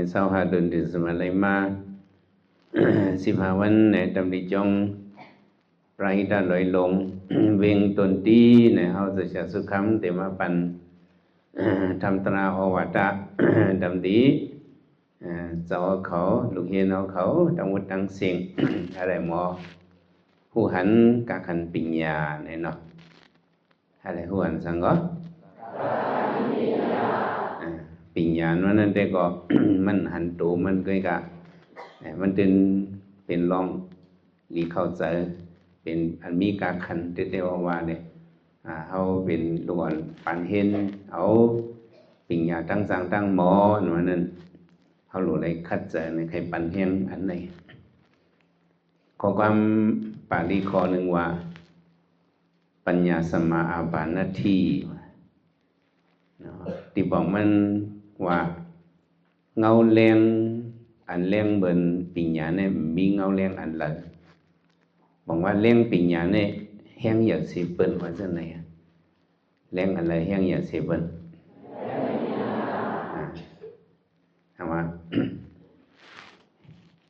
sau hà đơn thì mà lấy maสิบห้าวันในตำริจงปรายดาลอยลงเวงตนตีในเฮาจะสุขัมเตมาปันทำตราอวัตะดำดีเจ้าเขาลูกเฮียนเขาตั้งวัดตั้งเสียงอะไรหมอผู้หันกาขันปิญญาเนี่ยเนาะอะไรผู้หันสังก็ปิญญาวันนั้นแต่ก็มันหันตูมันก็กะมันเป็นลองลีเข้าใจเป็นอันมีกาขันเตว่าเนี่ยเขาเป็นลูกอ่อนปันเห็นเอาปิญญาตั้งสังตั้งหมอวันนั้นเขาหลุดเลยคัดเจอในใครปันเห็นอันไหนขอความปาลีข้อหนึ่งว่าปัญญาสมาอาบานาทีที่บอกมันว่าเงาแรงอันแรงเบิ่นปิญญาเนี่ยมีเงาแรงอันละบอกว่าแรงปิญญาเนี่ยแห้งอยากสิเปิ้นว่าจังไหนแรงอะไรแห้งอยากสิเปิ้นถามว่า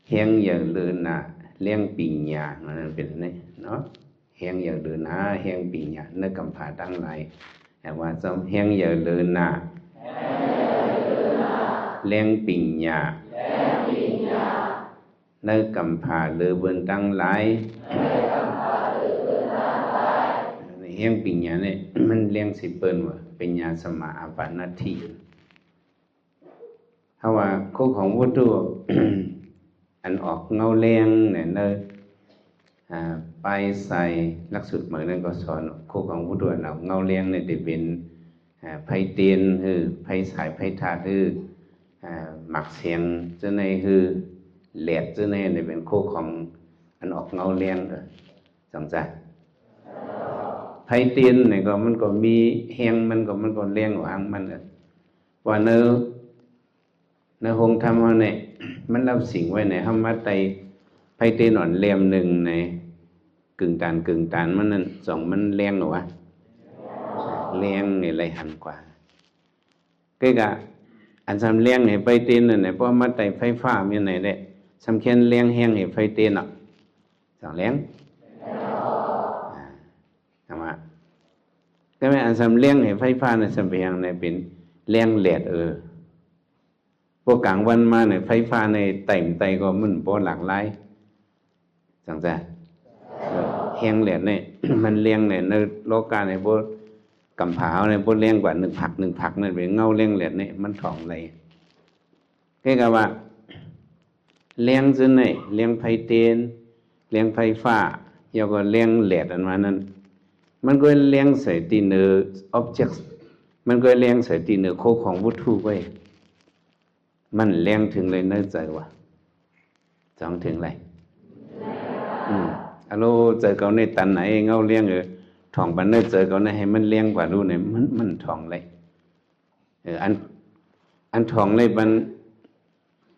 แห้งอยากเดินน่ะแรงปิญญามันเป็นไงเนาะแห้งอยากเดินหาแห้งปิญญาเนื้อกำผาตั้งหลายแต่ว่าจอมแห้งอยากเดินน่ะแรงปิญญาเนื้อกำผาเลือเบิ่นตั้งหลายแห้งปิญญาเนี่ยมันแรงสิเปิ้นว่าปัญญาสมาอาปานาทีถ้าว่าโคของวัตถุ อันออกเงาแรงเนี่ยเนไปใส่ลักษุเหมือนนั้นก็สอนโคของวัตถุเอาเงาแรงเนี่ยจะเป็นไผเตียนคือไผสายไผธาตุคือหมักเสียงจะในคือแหลกจะในเนี่ยเป็นโคของอันออกเงาแรงสังใจไผเตียนเนี่ยก็มันก็มีแห้งมันก็แรงกว่ามันว่าเนื้อหงทำเอาเนี่ยมันรับสิ่งไว้ในห้ามมัดไตไผเตียนอ่อนแรมหนึ่งในกึ่งตานมันนั่นสองมันแรงหรอวะแรงเนี่ยไรหันกว่าก็กะอันสำแรงเนี่ยไฟเตียนเนี่ยเพราะมัดไตไฟฟ้ามีไหนได้สำคัญแรงแห้งเนี่ยไฟเตียนอ่ะสองแรงทำไมก็ไม่อันสำแรงเนี่ยไฟฟ้าเนี่ยสำเพียงเนี่ยเป็นแรงแหลดพวกกลางวันมาเนี่ยไฟฟ้าในไต่ก็มันโบหลากหลายสังเกตแห้งแหลดเนี่ย มันแรงเนี่ยในโลกาเนี่ยพวกกำผาเนี่ยพวกแรงกว่าหนึ่งผักเนี่ยเป็นเงาแรงแหลดเนี่ยมันถ่องเลยก็คือว่าแรงจนเนี่ยแรงไฟเตียนแรงไฟฟ้าแล้วก็แรงแหลดอันนั้นมันก็แรงใส่ตีเนื้อ object มันก็แรงใส่ตีเนื้อโคของวัตถุไว้มันแรงถึงเลยเนื้อใจว่ะจองถึงเลยฮัลโหลเจอเขาในตันไหนเงาเลี้ยงถ่องปันเนื้อเจอเขาในให้มันเลี้ยงกว่าดูเนี่ยมันถ่องเลยอันถ่องเลยมัน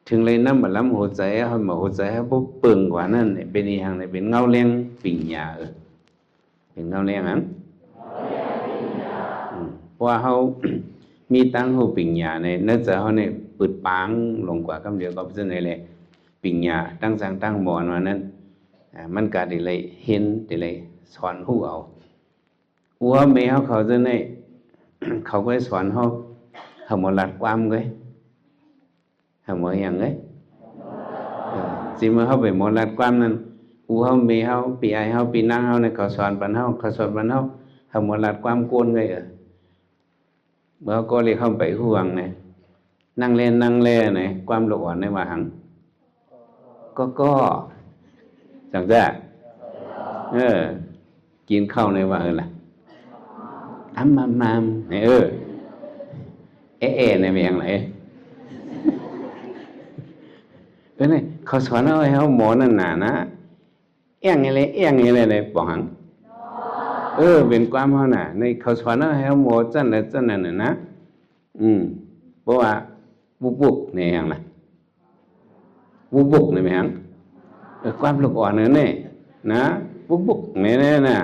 ถึงเลยน้ำมันล้ำหัวใจเขาหมอหัวใจเขาปุ๊บเปิงกว่านั่นเนี่ยเป็นอีหยังเนี่ยเป็นเงาเลี้ยงปิ่งหยาเป็นเงาเลี้ยงมั้งเพราะว่าเขามีตั้งหูปิ่งหยาในเนื้อใจเขาเนี่ยปืดปางลงกว่าคำเดียวก็เป็นอะไรเลยปิ่งหยาตั้งสังตั้งหมอนว่านั้นมันก็ได้เลยเห็นได้เลยสอนหูเอาหัวเมียเขาจะในเขาก็สอนเขาหมดหลัดความเลยเขาหมดอย่างเลยสิเมื่อเขาไปหมดหลัดความนั้นหัวเมียเขาปีไอเขาปีนั่งเขาเนี่ยเขาสอนปันเขาสอนปันเขาหมดหลัดความโกนเลยเมื่อก็เลยเข้าไปห่วงเนี่ยนั่งเล่นเนี่ยความหลอนในว่าหังก็จังจ้ากินข้าวในว่าล่ะมเนี่ยในเมียงไหนเนี่ยเขาสอนเอาให้เขาหมอนั่นหนานะเอี้ยงอะไรเลยบอกหังเป็นความเขาหนาในเขาสอนเอาให้เขาหมอจันนั่นนะเพราะว่าบุกในอย่างไรบุกในเมียงความลูกอ่อนเนี่ยนะบุกเนี่ยนะ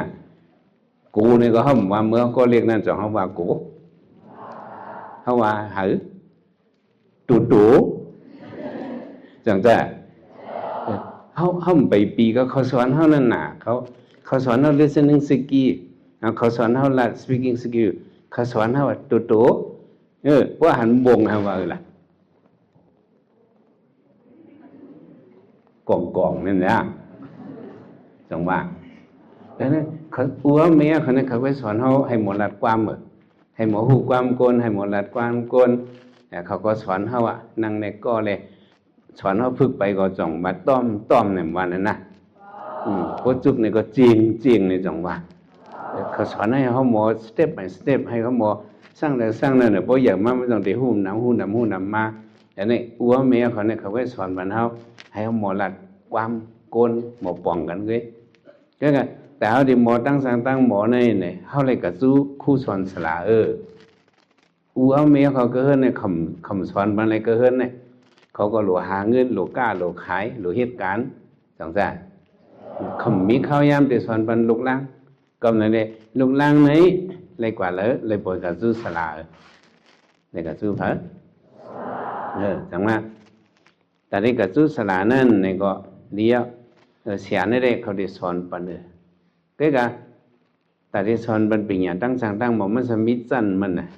กูเนี่ยก็เขาว่าเมื่อก็เรียกนั่นจองเขาว่ากูเขาว่าหือตู่ จังจ้ะเขาไปปีก็เขาสอนเขานั่นน่ะเขาสอนเขา listening skill เขาสอนเขาละ speaking skill เขาสอนเขาตัวว่าหันบงเขาว่าล่ะกล่องนั่นนะจังว่าแล้วนั้นเขาอัวเมียเขาเนี่ยเขาไปสอนเขาให้หมดรัดความให้หมอหูความโกนให้หมดรัดความโกนเขาก็สอนเขานั่งในก็เลยสอนเขาฝึกไปก็จ่องมาต้อมเนี่ยวันนั้นนะโคจุกเนี่ยก็จริงในจังหวะเขาสอนให้เขาหมอสเต็ปbyสเต็ปให้เขาหมอสร้างนั่นเนี่ยเพราะอย่างมากไม่ต้องไปหูน้ำมาแต่เนี่ยอัวเมียเขาเนี่ยเขาไปสอนมันเขาให้เขาหมอรัดความโกนหมอป่องกันเลยก็แต่เขาดีหมอตั้งหมอในเขาเลยกระจู้คู่สอนสลาอัวเมียเขาก็เฮิรนเนี่ยคำสอนมันอะไรก็เฮิรนเนี่ยเขาก็หลัวหาเงินหลัวกล้าหลัวขายหลัวเหตุการณ์จังซ่าคำมีข้าวยามแต่สอนบันลูกล่างก็นั่นเลยลูกล่างไหนเลยกว่าเลยปล่อยกระจู้สลาเลยกระจู้เพิ่นจังว่าแต่ในกระจู้สลานั่นเนี่ยก็เลี้ยวเสียนี่เลยเขาได้สอนปันcái cả tại đây son bên bình nhà tăng màมันสมิจันมันน่ะ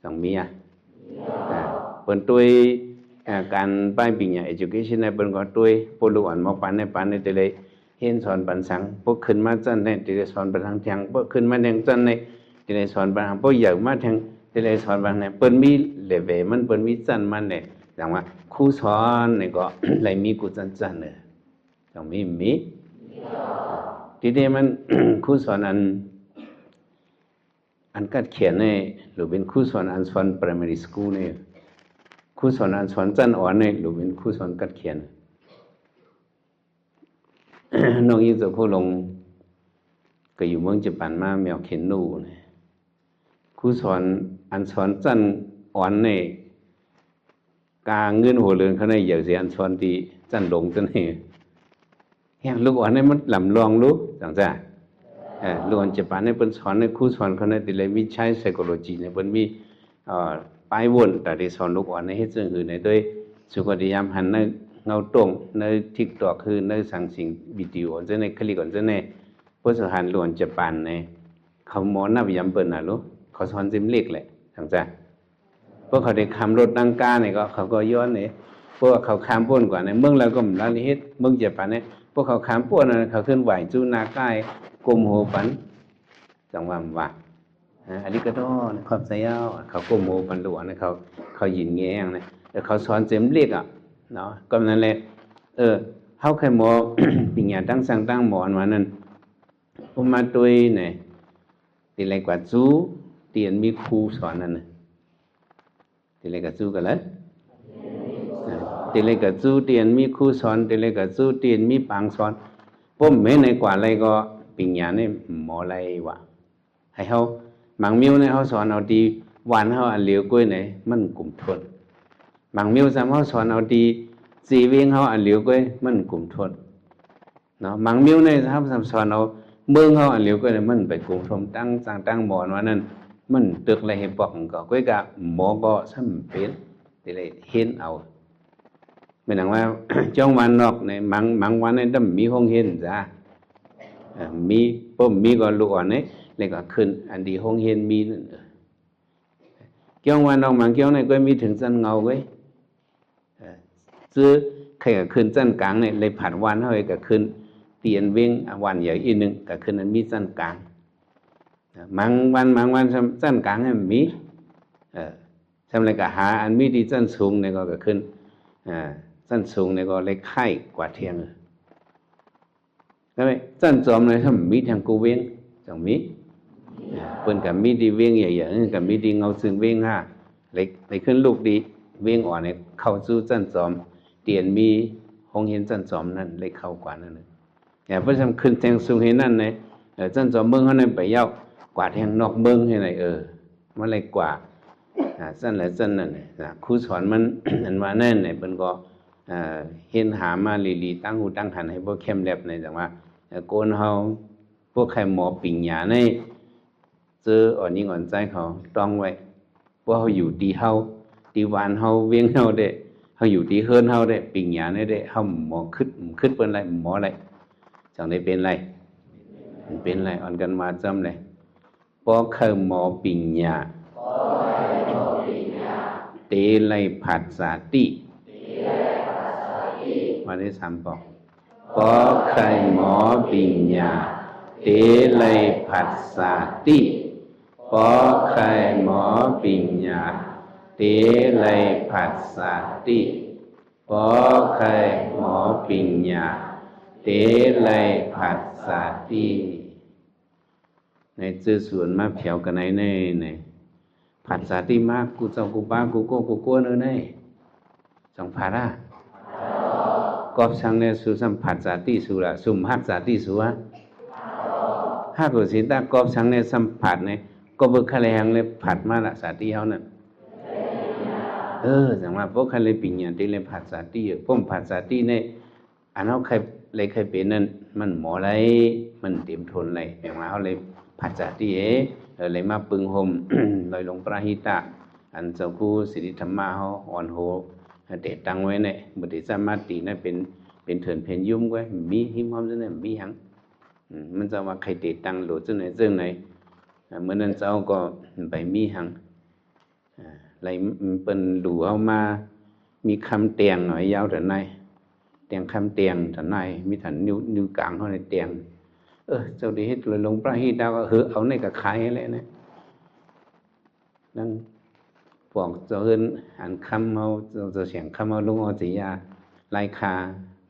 สองมีเป็นตัวการไปปิญญา education ในเป็นก็ตัวปลุกอันมาปันในแต่เลยเห็นสอนปันสังพวกขึ้นมาจันในแต่เลยสอนปันทางเทียงพวกขึ้นมาแดงจันในแต่เลยสอนปันทางพวกใหญ่มาทางแต่เลยสอนปันในเป็นมีเลเวมันเป็นมีจันมันเนี่ยอย่างว่าครูสอนเนี่ยก็เลยมีกูจันเนี่ยต้องมีทีนี้มันครูสอนอันกัดเขียนเนี่ยหรือเป็นครูสอนอันสอน primary school เนี่ยครูสอนอันสอนจันอ่อนเนี่ยหรือเป็นครูสอนกัดเขียนน้องยิ่งจะพูดลงก็อยู่เมืองญี่ปุ่นมาแมวเขียนนูเนี่ยครูสอนอันสอนจันอ่อนเนี่ยกาเงินหัวเรือนเขาเนี่ยอยากเสียอันสอนที่จันหลงจันเนี่ยลูกอ่อนเนี่ยมันลำลองลูกจังจ้ะลูกอ่อนญี่ปุ่นเนี่ยเป็นสอนในครูสอนเขาเนี่ยที่เลยมีใช้ psychology เนี่ยเป็นมีไปวนแต่ที่สอนลูกอ่อนในเหตุซึ่งอื่นในโดยสุขภาพหันในเงาตรงใน TikTok คือในสั่งสิ่งวิดีโอจะในคลิปก่อนจะในผู้สอนลูกอ่อนญี่ปุ่นเนี่ยเขาหมอนับย้ำเปิดนะลูกเขาสอนซิมเล็กแหละจังจ้ะพวกเขาได้คำรถดังกาเนี่ยก็เขาก็ย้อนเนี่ยพวกเขาคำป้นกว่าในเมืองเราก็เหมือนเราที่เฮ็ดเมืองญี่ปุ่นเนี่ยพวกเขาขามป้วนเขาขึ้นไหวจูนาใกล้กลมหัวปันจังหวะว่าอันนี้ก็ต้องขอบใจเขากลมหัวปันหลวงเขายินแง่งนะแต่เขาสอนเต็มเรียกเนาะก็นั่นแหละเขาเคยหมอปิญญาตั้งหมอนวันนั้นผมมาตัวเนี่ยตีไรกว่าจูเตียนมีครูสอนนั่นนะตีไรกว่าจูกันเลยตีเลยกับจูเตียนมีครูสอนตีเลยกับจูเตียนมีปังสอนผมไม่ในกว่าอะไรก็ปิญญาเนี่ยหมออะไรวะให้เขาบางมิ้วเนี่ยเขาสอนเอาดีวันเขาอันเหลียวกล้วยเนี่ยมันกลุ่มทนบางมิ้วซ้ำเขาสอนเอาดีสีเวียงเขาอันเหลียวกล้วยมันกลุ่มทนเนาะบางมิ้วเนี่ยเขาสอนเอาเมืองเขาอันเหลียวกล้วยเนี่ยมันไปกลุ่มทนตั้งหมอนวันนั้นมันตึกอะไรให้บอกก็กล้วยกับหมอก็ซ้ำเป็นตีเลยเห็นเอาไม่หนังว่าจ้องวันนอกในมังวันในดำมีห้องเห็นจ้ะมีผมมีก็ลูกอ่อนเนี่ยเลยก็ขึ้นอันดีห้องเห็นมีนั่นจ้องวันนอกมังจ้องในก็มีถึงจันเงาไว้ซื้อใครก็ขึ้นจันกลางเนี่ยเลยผัดวันเท่าไหร่ก็ขึ้นเตียนเว้งวันใหญ่อีกหนึ่งก็ขึ้นอันมีจันกลางมังวันจันกลางให้มีทำอะไรก็หาอันมีดีจันสูงเนี่ยก็ขึ้นจันสูงเนี่ยก็เล็กไข่กว่าเทียงใช่ไหมจันจอมเลยถ้ามีทางกูเว้งจังมีเปิ้นกับมีดีเว้งใหญ่ๆกับมีดีเงาซึ่งเว้งห้าเล็กในขึ้นลูกดีเว้งอ่อนเนี่ยเข้าสู่จันจอมเตียนมีหงเห็นจันจอมนั่นเล็กเข้ากว่านั่นเลยอย่างเพราะฉะนั้นขึ้นแทงสูงเห็นนั่นเนี่ยจันจอมเมืองเขาเนี่ยไปเย้ากว่าแทงนอกเมืองให้ไหนมันเล็กกว่าจันและจันนั่นครูสอนมันอันว่าแน่นเนี่ยเป็นก็เห็นหามาลีตั้งหูตั้งหันให้พวกเข้มแลบในแต่ว่าโกนเฮาพวกใครหมอปิ่งหยาในเจออ่อนยิ่งอ่อนใจเขาต้องไว้พวกเขาอยู่ดีเฮาดีวานเฮาเวียงเฮาเด้เ เขาอยู่ที่เฮิรนเขาได้ปิงหยาได้เขาหมอขึ้นเป็นไรหมออะไรchẳngได้เป็นไรเป็นไรอ่อนกันมาจำเลยพอเคยหมอปิงหยาเตเลยผัดสาติมาได้สามปอกพอเคยหมอปิงหยาเตเลยผัดสาติพอเคยหมอปิงหยาเตเลยผัดสาติพอเคยหมอปิงหยาเตเลยผัดสาติในจื้อส่วนมาเผียวกันในผัดสาติมากกูเจ้ากูป้ากูโก้กูโก้เนอในสองผัดกอบช่างเนี่ยสุสัมผัสสาติสุละสุ่มหักสาติสุวะหักหรือสิตากอบช่างเนี่ยสัมผัสเนี่ยก็เบิกคะแนนเลยผัดมาละสาติเขานั่นจังว่าพวกใครเลยปิญญาที่เลยผัดสาติผมผัดสาติเนี่ยอันเขาใครเป็นนั่นมันหมอไรมันเต็มทนเลยอย่างว่าเขาเลยผัดสาติเลยมาปึงห่ม ลอยลงพระหิตะอันเจ้าคู่สิริธรรมะเขาอ่อนโหเตะตังไว้เนี่ยบุตรสามารถตีนั่นเป็นเถินเพนยุ่มไว้มีหิมหอมจังเนี่ยมีหังมันจะว่าใครเตะตังหลุดจังไหนเมื่อนั้นเจ้าก็ไปมีหังไรเป็นดูเอามามีคำเตียงหน่อยยาวแต่ไหนเตียงคำเตียงแต่ไหนมีถันนิ้วกลางเขาในเตียงเจ้าดีให้เลยลงพระหิตะก็เอาในกับใครอะไรเนี่ยนั่นพวกเจ้าเอิ้นอันคำเขาเจ้าเสียงคำเขาลุงเอาจียาไล่คา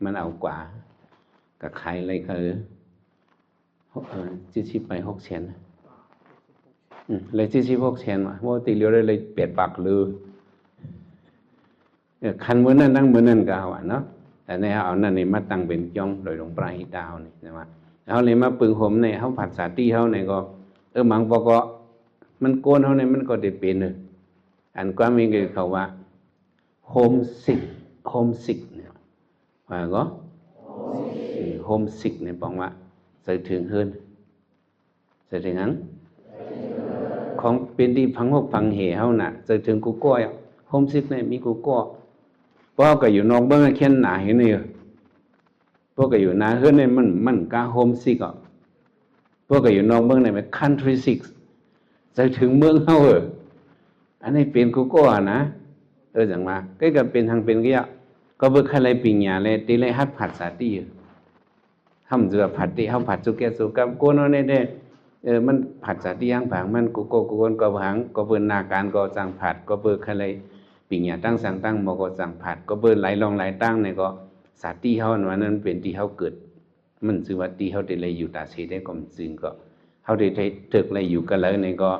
มันเอากว่ากับใครเลยคือจี้ไป6,000เลยจี้6,000ว่ะว่าตีเลี้ยวเลยเปลี่ยนปากลือคันเหมือนนั้นนั่งเหมือนนั้นก็เอาเนาะแต่ในเอานั่นนี่มาตั้งเป็นจ้องโดยหลวงปลายดาวนี่นะว่าเขาเลยมาปึงผมในเขาผัดสาติเขาในก็มังปอกมันโกนเขาในมันก็ได้เป็นเลยอันก็มีเกี่ยวกับว่าโฮมสิกเนี่ยว่าก็โฮมสิกเนี่ยบอกว่าใส่ถึงเฮิรนใส่ถึงนั้นของเป็นที่พังหกพังเหวน่ะใส่ถึงกูก้อยโฮมสิกเนี่ยมีกูก้อเพราะก็อยู่นอกเบื้องแค่หนาเห็นนี่พวกก็อยู่นาเฮิรนเนี่ยมันกาโฮมสิกอ่ะพวกก็อยู่นอกเบื้องเนี่ยมัน country sick ใส่ถึงเมืองเฮาอันนี้เป็นกูก้อนะจังมาก็เป็นทางเป็นก็เบิกอะไรปิญญาเลยตีเลยฮัดผัดสาติทำเจือผัดที่เขาผัดสุกแกสุกับโกนเอาเนี่ยมันผัดสาติย่างผังมันกูโกนก็ผังก็เบิ่นนาการก็จังผัดก็เบิกอะไรปิญญาตั้งสังตั้งบ่ก็จังผัดก็เบิ่นไหลลองไหลตั้งเนี่ยก็สาติเขาว่านั้นเป็นที่เขาเกิดมันชื่อว่าที่เขาได้เลยอยู่ตาเสได้ก็จึงก็เขาได้ถึกเลยอยู่กันแล้วเนี่ยก็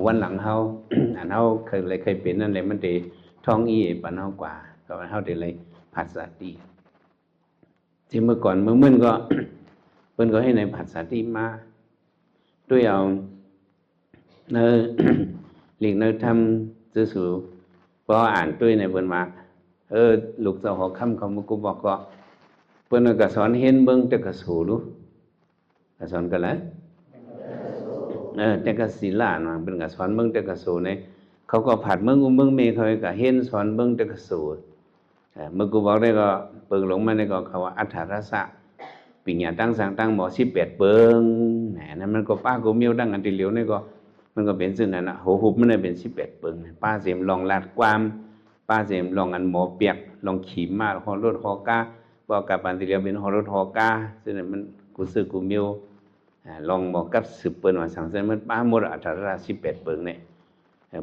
วันหลังเขา อันเขาเคยเป็นนั่นเลยมันได้ท้องปานเฮากว่าก็เขาได้เลยผัดสาติที่เมื่อก่อนเมื่อก็ เพิ่นก็ให้ในผัดสาติมาด้วยเอาเนอ หลีกเนอทำซื่อสูพออ่านด้วยในเพิ่นมาลูกเจ้าหัวค่ำเขามากูบอกก็เพิ่นก็สอนเห็นเบิ่งแต่ก็สูรู้ก็สอนกันแล้วแต่ก็ศีลานะเพิ่นก็สอนเบิ่งแต่ก็สูเนี่ยเขาก็ผัดเบิ่งเมเขาก็เห็นสอนเบิ่งแต่ก็สูเมื่อกูบอกได้ก็เปิงหลงมาได้ก็เขาว่าอัฏฐรสะปิญญาตั้งสังตั้งหมอ18เปิงแหมนั้นมันก็ป้ากูเมียวดังอันติเหลียวนี่ก็มันก็เป็นซึ่งนั่นน่ะโหหุบมันได้เป็น18เปิงป้าเสียมลองลาดความป้าเสียมลองอันหมอเปียกลองขีมาฮอรถฮอกาบ่กับอันติเหลียวเป็นฮอรถฮอกาซึ่งนั้นมันกูซื้อกูเมียวลองบอกกับสืบเปิ้นว่าสังเสริญมันป้าหมดอัฏฐรสะ18เปิงเนี่ย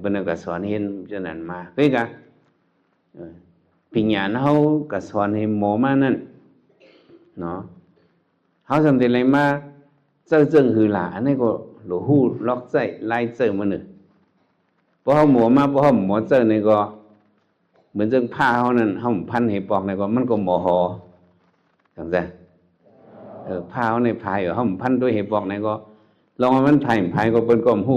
เพิ่นก็สอนเห็นจังนั้นมาเฮ้ยกะปิญญาเขาก็สอนให้หมอมานั่นเนาะเขาทำอะไรมาเจ้าจึงหือหลาอันนี้ก็หลูหูล็อกใจไล่เจอมาหนึ่งพอเขาหมอมาพอเขาหมอเจอเนี่ยก็เหมือนจึงผ้าเขานั่นเขาพันให้ปอกเนี่ยก็มันก็หมอหอจังใจผ้าเขาในพายเขาพันด้วยให้ปอกเนี่ยก็ลองมันพายก็เป็นก้มหู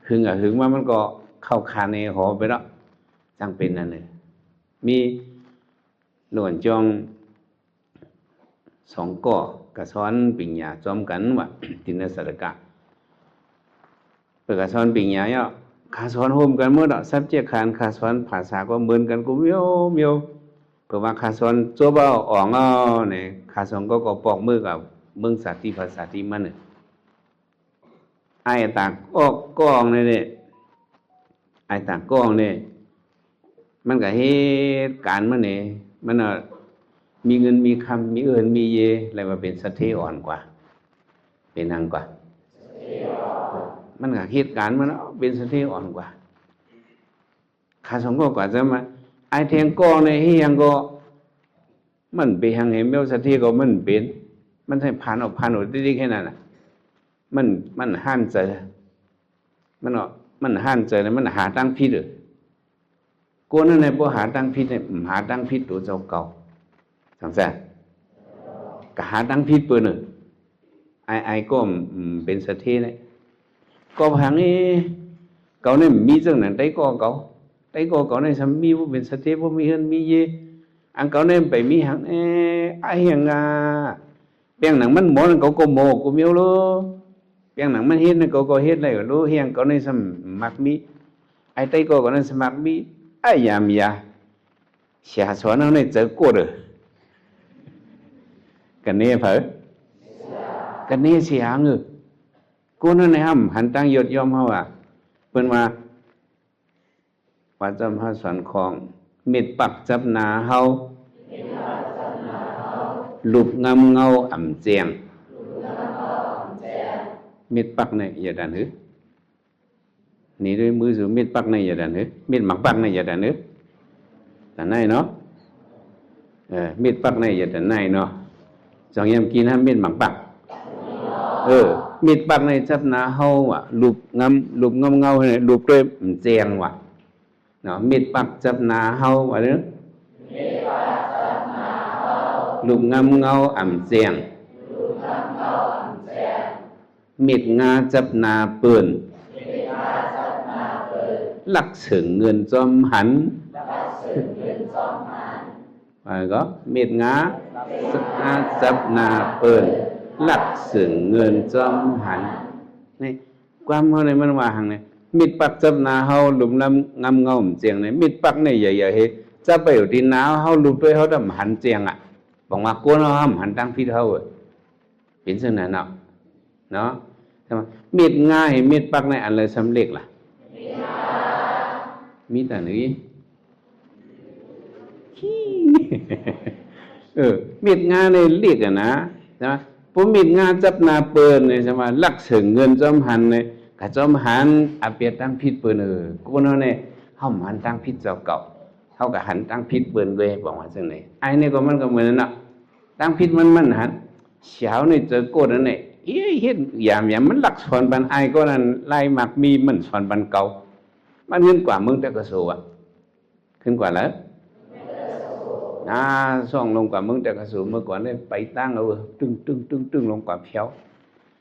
หึงหึงว่ามันก็เข้าคาในหอไปแล้วจังเป็นนั่นเลยมีหลวนจอง2ก่อกระซ้อนปิญญาจอมกันว่าตินสรกะเปิดกระซ้อนปิญญาเนาะขาซ้อนโฮมกันหมดอ่ะซับเจคานขาซ้อนภาษาก็เหมือนกันกูเมียว เพราะว่าข้าสอนจัวเบาอ่องเอาเนี่ยข้าสอนก็ปอกมือกับเมืองสาธิภาษาที่มันเนี่ยไอ้ตากออกกองเนี่ยไอ้ตากกองเนี่ยมันก็เหตุการณ์มันเนี่ยมันมีเงินมีคำมีเอินมีเยอะไรมาเป็นสะเทอ่อนกว่าเป็นทางกว่ามันก็เหตุการณ์มันเป็นสะเทอ่อนกว่าข้าสองก็กว่าจะมาไอ้แทงกองในเฮียงก็มันไปทางเห็นเมลสะเทก็มันเป็นมันใช่ผ่านออกได้แค่นั้นน่ะมันห้ามใจมันห้ามใจแล้วมันหาตั้งพิษหรือกูนั่นในบ่หาตั้งพิษเนี่ยหาตั้งพิษตัวเจ้าเก่าสังเกตก็หาตั้งพิษเปิดหนึ่งไอก็เป็นสะเทเลยก็พังนี้เก่าเนี่ยมีจังนั้นได้ก็เก่าเนี่ยสามีว่าเป็นสะเทว่ามีเงินมีเยอันเก่าเนี่ยไปมีหังไอเฮียงเปียงหนังมันหมอนก็โมก็มีรู้เปียงหนังมันเฮ็ดเนี่ยก็เฮ็ดอะไรก็รู้เฮียงเก่าเนี่ยสมักมีไอไตก็เนี่ยสมักมีไอยามยาเสียสอนเอาเนี่ยเจอกูเลยกันเนี่ยเผอกันเนี่ยเสียงกูนั่นเนี่ยหันตั้งยศยอมเขาเป็นว่าจำพระสอนของเม็ดปักจับนาเฮาหลุบงำเงาอ่ำเจียงเม็ดปักเนี่ยอย่าดันหือนี่ด้วยมือสูเม็ดปักเนี่ยอย่าดันหือเม็ดหมักปักเนี่ยอย่าดันหือแต่ไหนเนาะเม็ดปักเนี่ยอย่าดันไหนเนาะสองยามกินเม็ดหมักปักเม็ดปักในจับนาเฮาหลุบงำเงาเนี่ยหลุบด้วยเจียงเนาะเม็ดปักจับนาเฮาว่าเด้อหลุบงำเงาอ่ำเจียงเม็ดงาจับนาเปิ้นลักถึงเงินจอมหันว่าก็เม็ดงาจับนาเปิ้นลักถึงเงินจอมหันนี่ความเฮาเนี่ยมันว่าหังเนี่ยมิดปักจับนาเฮาหลุมน้ำงำเงาเจียงเนี่ยมิดปักเนี่ยใหญ่ๆเฮจะไปอยู่ที่นาเฮาหลุมด้วยเฮาดำหันเจียงบอกว่ากวนเฮาหันตั้งพิษเฮาเป็นซึ่งนั้นเนาะใช่มั้ยมิดง่ายมิดปักในอันเลยสำเร็จล่ะมีแต่นี้มิดงาในเรียกนะใช่มั้ยผมมิดงาจับนาเปิ้นเนี่ยใช่มั้ยลักถึงเงินจอมหันเนี่ยกะจอมหันอาเปียตั้งพิษเปิ้นกูเนาะเนี่ยเฮาหันตั้งพิษเจ้าเก่าเฮาก็หันตั้งพิษเปิ้นเว้ยบอกว่าจังได๋ไอ้นี่ก็มันก็เหมือนนั่นน่ะตั้งพิษมันหันเช้านี่เจอโกดนั่นนี่เฮ็ดยามมันลักสอนบันไอ้ก็นั่นไล่มักมีมันสอนบันเก่ามันขึ้นกว่ามึงแต่กระโสขึ้นกว่าแล้วส่องลงกว่ามึงแต่กระสูเมื่อก่อนได้ไปตั้งตึ้งลงกว่าเพียว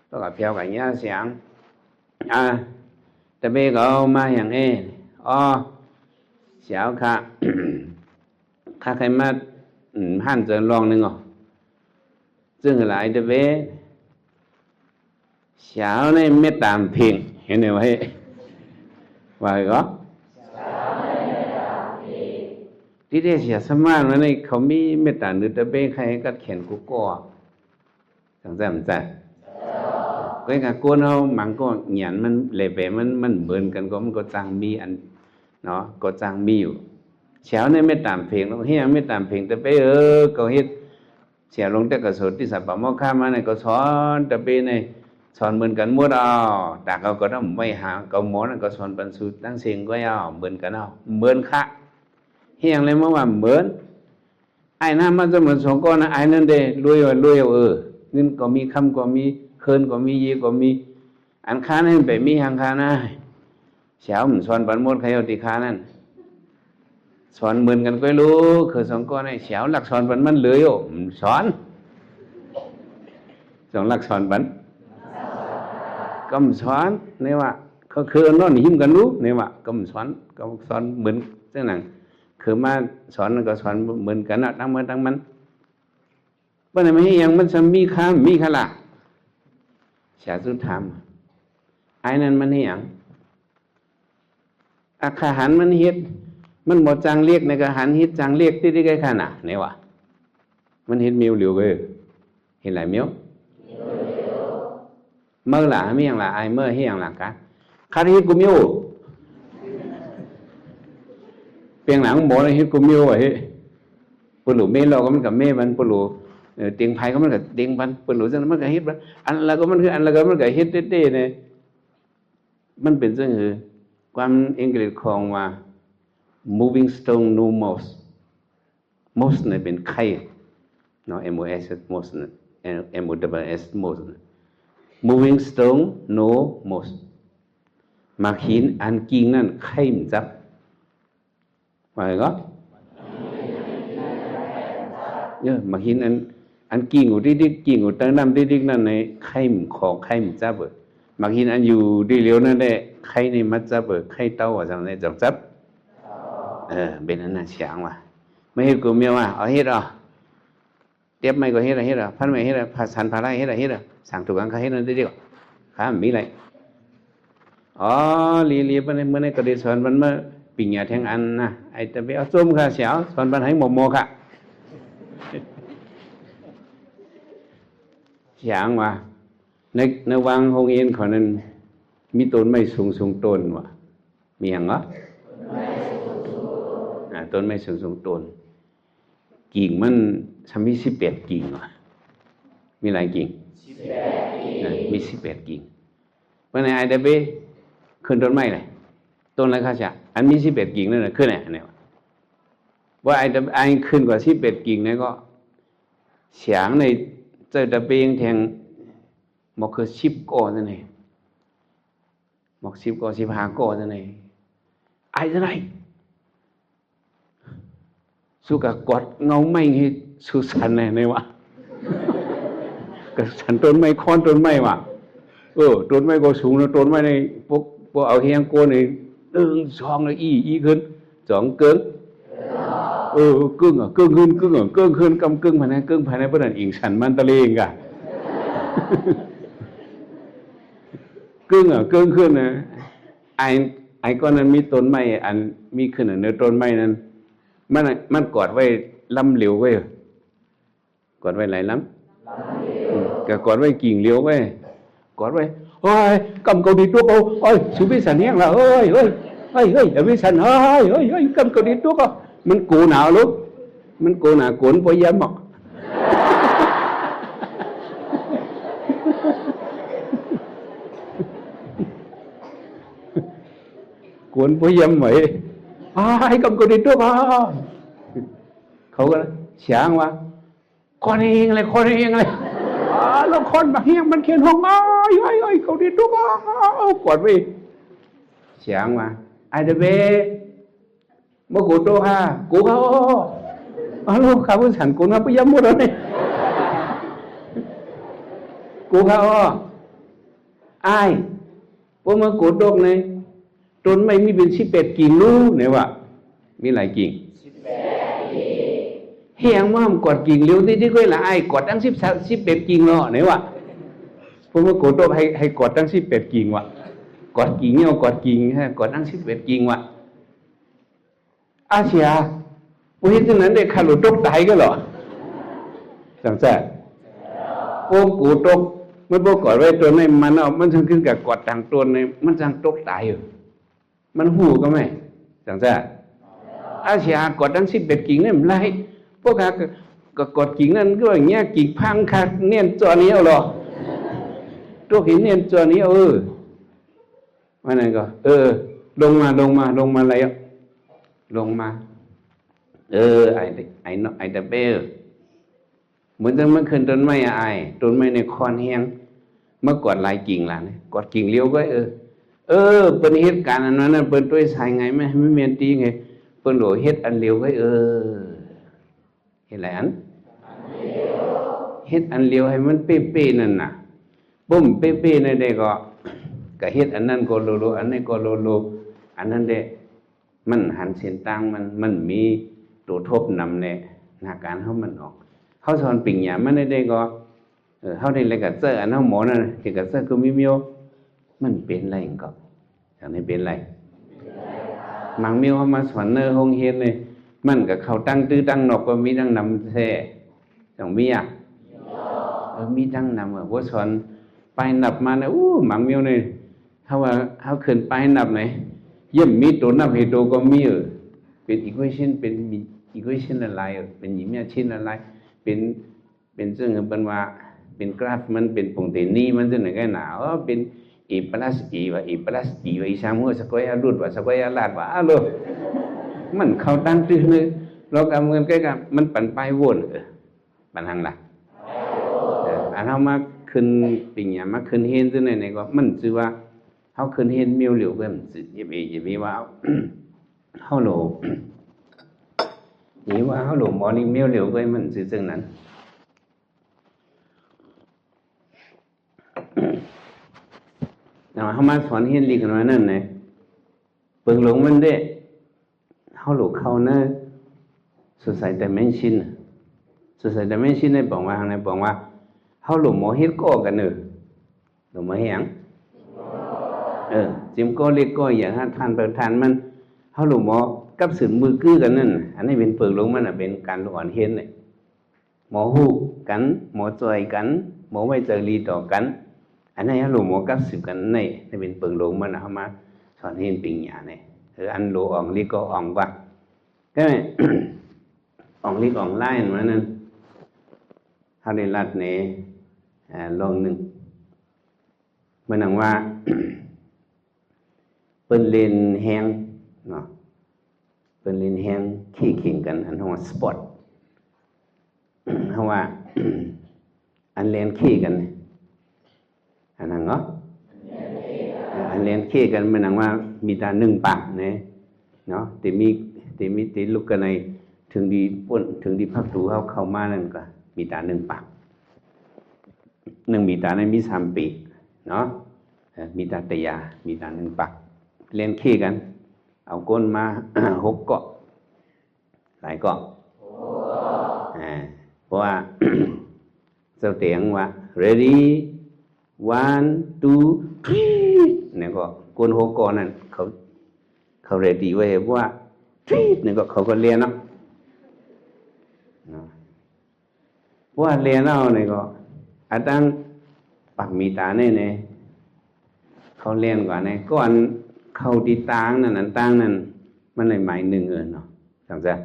แล้วก็เพียวกับเงี้ยเสียงแต่เบก็มาอย่างเสียวค่ะข้าใครมาหั่นเจอลองนึงซึ่งหลายแต่เบเสียวในเม็ดตามเพียงเห็นไหมวะว่าก็ที่ได้เสียสมานมาในเขามีเมตตาหรือตะเบใครกัดแขนกูก็สังเกตมั้ยจ๊ะก็อย่างกูเนาะมันก็เหยียนมันเละไปมันเหมือนกันก็มันก็จังมีอันเนาะก็จังมีอยู่เช้าในเมตตาเพลงแล้วเฮียเมตตาเพลงตะเบก็เฮ็ดเสียลงแต่กระสุนที่สัพพะมอค่ามาในก็สอนตะเบในสอนเหมือนกันหมดแต่เขาก็ต้องไม่หาเขาหมอนั่นก็สอนบรรสุตั้งเสียงก็เหมือนกันเหมือนค่ะเฮียงเลยมาว่าเหมือนไอ้นั้นมันจะเหมือนสองก้อนนะไอ้นั่นเด้รวยเงินก็มีคำก็มีเคินก็มียีก็มีอันค้านั่นไปมีหางค้านะเช้ามันสอนบันมดใครเอาตีค้านั่นสอนเหมือนกันก็รู้คือสองก้อนไอ้เช้าหลักสอนบันมันเลยสอนสองหลักสอนบันก็สอนเนี่ยว่าเขาคือนอนหิมกันรู้เนี่ยว่าก็สอนเหมือนเจ้าหนังคือมาสอนก็สอนเหมือนกันตั้งมันเพราะนั้นไม่ยังมันจะมีค่ามีขละชาสุธรรมไอ้นั่นมันให้ยังอาหารมันเฮ็ด มันบ่จังเรียกในกะหันฮิตจังเรียกที่ได้ขนาดไหนวะมันเฮ็ดมิวเหลียวเว้ยเห็นหลายมิวเมื่อล่ะมีหยังล่ะไอเมื่อเฮียงล่ะกะคาฮิตกูมิวเปียงหลังบ่ได้เฮ็ดกูมิวอ่ะเฮ้ปลุเมเราก็มันกับเมมันปลุเตียงไผก็มันกับเตียงมันปลุจังมันก็เฮ็ดมันอันละก็มันคืออันละก็มันก็เฮ็ดเด้ๆเนี่ยมันเป็นจังหือความอังกฤษของว่า moving stone no mouse mouse เนี่ยเป็นไข่เนาะ M O S mouse M O S mouse moving stone no mouse มาหินอันกิ่งนั่นไข่มันจับว่าไงก็เนี่ยมาหินอันกิ่งอยู่ดิ๊กกิ่งอยู่ตั้งน้ำดิ๊กนั่นในไข่ของไข่มันจับเบิดมาหินอันอยู่ดิเหลียวนั่นแหละไข่นี่มันจับเบิดไข่เต้าว่าจังได๋จับเป็นอันนั้นเสียงว่ะไม่เฮ็ดกูเมียว่าเอาเฮ็ดอ่ะเตียบไม่ก็เฮ็ดอ่ะพันไม่เฮ็ดอ่ะภาษาภาระเฮ็ดอ่ะสั่งถูกกันก็เฮ็ดนั่นได้ดีกว่าข้ามมีไรอ๋อลีปะเนี่ยมื้อนี้ก็ได้สอนมันมาปิญญาแทงอันนะไอ้แต่ไปเอาส้มค่ะเสียวสอนมันให้หมอค่ะเสียงว่ะในวังโรงเรียนเขานั้นมีต้นไม้สูงต้นว่ะมีหยังเหรอต้นไม้สูงต้นกิ่งมันมี18กิ่งว่ะมีหลายกิ่งมี18กิ่งเพราะในไอเดเบขึ้นต้นไม้เลยต้นอะไรคะจ๊ะอันมี18กิ่งนั่นน่ะขึ้นไหนเนี่ยว่าไอขึ้นกว่า18กิ่งเนี่ยก็เสียงในเจ้าตะเบงแทงหมอกคือ10ก้อนั่นเองหมอก10ก้อ15ก้อนั่นเองไอจังได๋สุกะกอดเงาไม้ให้สุสันในวะก็สันต้นไม้ค้อนต้นไม้ว่ะต้นไม้ก็สูงแล้วต้นไม้ในพวกเอาเฮียงโกนี่1 2แล้วอีขึ้น2เกินกึ่งขึ้นกึ่งภายในกึ่งภายในบ่นั่นอิงสันมันตะเลงกะกึ่งขึ้นนะไอ้ก้อนนั้นมีต้นไม้อันมีขึ้นเนื้อต้นไม้นั้นมันกอดไว้ลำเหลียวไว้กอดไว้หลายลำก็กอดไว้กิ่งเหลียวไว้กอดไว้โอ้ยกำเกาดีตัวเขาโอ้ยสุวิสันเฮียงล่ะเฮ้ยอวิสันเฮ้ยกำเกาดีตัวเขามันกูหนาวลูกมันกูหนาวกวนปอยำหมอกกวนปอยำไหมให้กำเกาดีตัวเขาก็เสียงว่าคนเองเลยแล้วคนมาเฮียงมันเขียนห้องเขาดีตัวกดไว้เสียงว่าไอเดเบมื่อกูโตค่ะกูเขาลูกข้าพุทธสันกูมาพยายามหมดแล้วเนี่ยกูเขาไอ้พวกมื่อกูโตเนี่ยต้นไม่มีเป็น18กิ่งรู้เนี่ยว่ะมีหลายกิ่งเฮียงว่ากดกิ่งเลี้ยวที่ก็ละไอ้กดตั้ง11กิ่งเนาะเนี่ยว่ะพวกมื่อกูโตให้กดตั้ง18กิ่งว่ะกดกิ่งเนี่ยกดกิ่งฮะกดตั้ง11กิ่งว่ะอาเซียวันนี้ที่นั้นได้ขาลุตกตายก็เหรอสังเกตพวกกูตกมันพวกกอดไว้ตัวในมันเอามันถึงขึ้นกับกอดต่างตัวในมันจังตกตายอยู่มันหูก็ไม่สังเกตอาเซียกอดตั้ง11กิ่งนี่มันไรพวกก็กอดกิ่งนั้นก็อย่างเงี้ยกิ่งพังขาดเนียนตัวนี้เอาหรอตัวหินเนียนตัวนี้วันนั้นก็ลงมาอะไรอ่ะลงมาไอเดเบลเหมือนมันขึ้นต้นไม้ต้นไม้ในคอนเฮียงเมื่อกอดลายกิ่งล่ะเนี่ยกอดกิ่งเลี้ยวก็เป็นเหตุการณ์อันนั้นเป็นตัวสายไงไม่เมียนตีไงเป็นโหลเฮ็ดอันเลี้ยวก็เฮ็ดอะไรอันเฮ็ดอันเลี้ยวให้มันเป๊ะๆนั่นน่ะบุ้มเป๊ะๆนั่นได้ก็เฮ็ดอันนั้นก็โลอันนี้ก็โลอันนั้นได้มันหันเส้นต่างมันมีตัวทบนำในหน้าการเขามันออกเขาสอนปิ่งหยามันได้ก็เขาได้เลยกับเสื้ออันเขาหมอนั่นที่กับเสื้อก็มีมันเป็นอะไรก็อย่างนี้เป็นอะไร มังมิวเฮามาสอนเนอโรงเรียนเลยมันก็เข้าตั้งตื้อตั้งนอกก็มีตั้งนำแท้ต้องมีอ่ะมีตั้งนำว่าสอนไปนับมานะมังมิวนี่เฮาว่าเฮาขึ้นไปนับไหนเยี่ยมมีตัวนับให้ตัวก็มีเป็น equation เป็น equation อะไรเป็นหญิงเนี่ยชิ้นอะไรเป็นซึ่งเป็นว่าเป็นกราฟมันเป็นปงเตนี่มันซึ่งไหนก็หนาวเป็น e plus e ว่า e plus e ว่า e สามหัวสกอยรูทว่าสกอยลาดว่าอ้าวมันเข้าตั้งตื้อนึงเรากำเงินใกล้กับมันปั่นไปวนปั่นทางล่ะอันเฮามาขึ้นปิญญามาขึ้นเห็นซึ่งไหนก็มันชื่อว่าเฮาขึ้นเห็นมิวเหลียวเพิ่นสิอย่าไปว่าเฮาโลนี่ว่าเฮาโลหมอนี่มิวเหลียวเพิ่นมันชื่อซึ่งนั้นเฮามาสอนเห็นลีกันว่านั่นน่ะเปิงหลงมันเด้เฮาโลเข้านะ society dimension society dimension เนี่ยบอกว่าทางไหนบอกว่าเฮาโลหมอเฮ็ดก่อกันโลหมอเฮ็ดหยังจิมก็เล็กก็อย่างท่านประธานมันเฮาโลหมอกับสืบมือกื้อกันนั่นอันนี้เป็นเปิงหลงมันน่ะเป็นการอ่อนเห็นเนี่ยหมอฮู้กันหมอจอยกันหมอไว้เจอรีต่อกันอันนี้หลวงหมอกับสืบกันในเป็นเปิงหลงมันเอามาสอนเห็นปิญญาเนี่ยอันโลอ่องลิก็อ่องว่าก็อ่องลิอ่องไล่มันนั่นเขาได้รัดในลองหนึ่งมันนังว่าเปิ้นเล่นแฮงเนาะเปิ้นเล่นแฮงขี้ขิงกันอันเฮาว่าสปอร์ตเฮาว่าอันเล่นขี้กันอันนั้นเนาะอันเล่นขี้กันมันนังว่ามีตาหนึ่งปากเนาะแต่มีลูกกันในถึงดีป่นถึงดีพักดูเข้ามานั่นก็มีตาหนึ่งปากหนึ่งมีตาในมี3ปีกเนาะมีตาตยามีตาหนึ่งปากเล่นขี้กันเอาก้นมา6 เกาะหลายเกาะเพราะว่าเจ้าเตียงว่า ready 1 2 3เนี่ยก็ก้น6 เกาะนั่นเขา ready ไว้ว่า3เนี่ยก็เขาก็เรียนเนาะว่าเรียนเอาเนี่ยก็อาตั้งปักมีตาเนี่ยเขาเรียนกว่าเนี่ยก่อนเข้าตีตางนั่นตั้งนั่นมันในหมายหนึ่งเนาะจังจ้ะ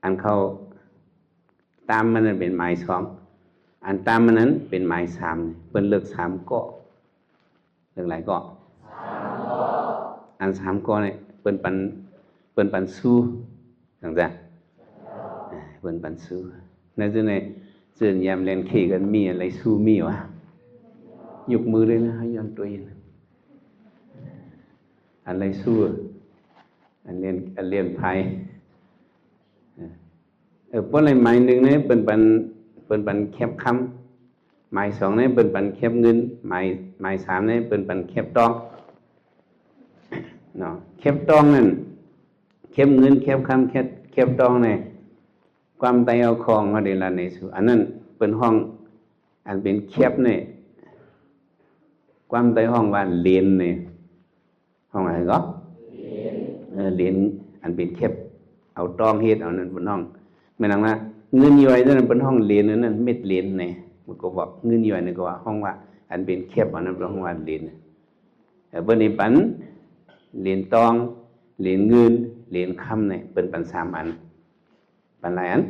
อันเข้าตามมันเป็นหมาย2อันตามมันนั้นเป็นหมาย3เป็นเลือก3 เกาะเลือกหลายเกาะอัน3 เกาะเนี่ยเป็นปันสู้จังจ้ะเป็นปันสู้นั่นจะในเสื่อนยามเล่นขี้กันมีอะไรสู้มีวะยกมือเลยนะให้ย้อนตัวเองอะไรสู้อันเรียนไพ่เพราะอะไรหมายหนึ่งเนี่ยเป็นปันแคบคำหมาย2เนี่ยเป็นปันแคบเงินหมาย3เนี่ยเป็นปันแคบตองเนาะแคบตองนั่นแคบเงินแคบคำแคบตองเนี่ยความไตเอาคองเขาได้ละในสุอันนั้นเป็นห้องอันเป็นแคบเนี่ยความไตห้องว่าเลนเนี่ยห้องอะไรก็เลนอันเป็นแคบเอาตองเฮ็ดเอานั้นเป็นห้องไม่นังว่าเงินย่อยนั่นเป็นห้องเลนนั่นเม็ดเลนเนี่ยมันก็บอกเงินย่อยนี่ก็ว่าห้องว่าอันเป็นแคบอันนั้นเป็นห้องว่าเลนแต่เบอร์นี้ปันเลนตองเลนเงินเลนคำเนี่ยเป็นปัน3 อันปันหลายอัน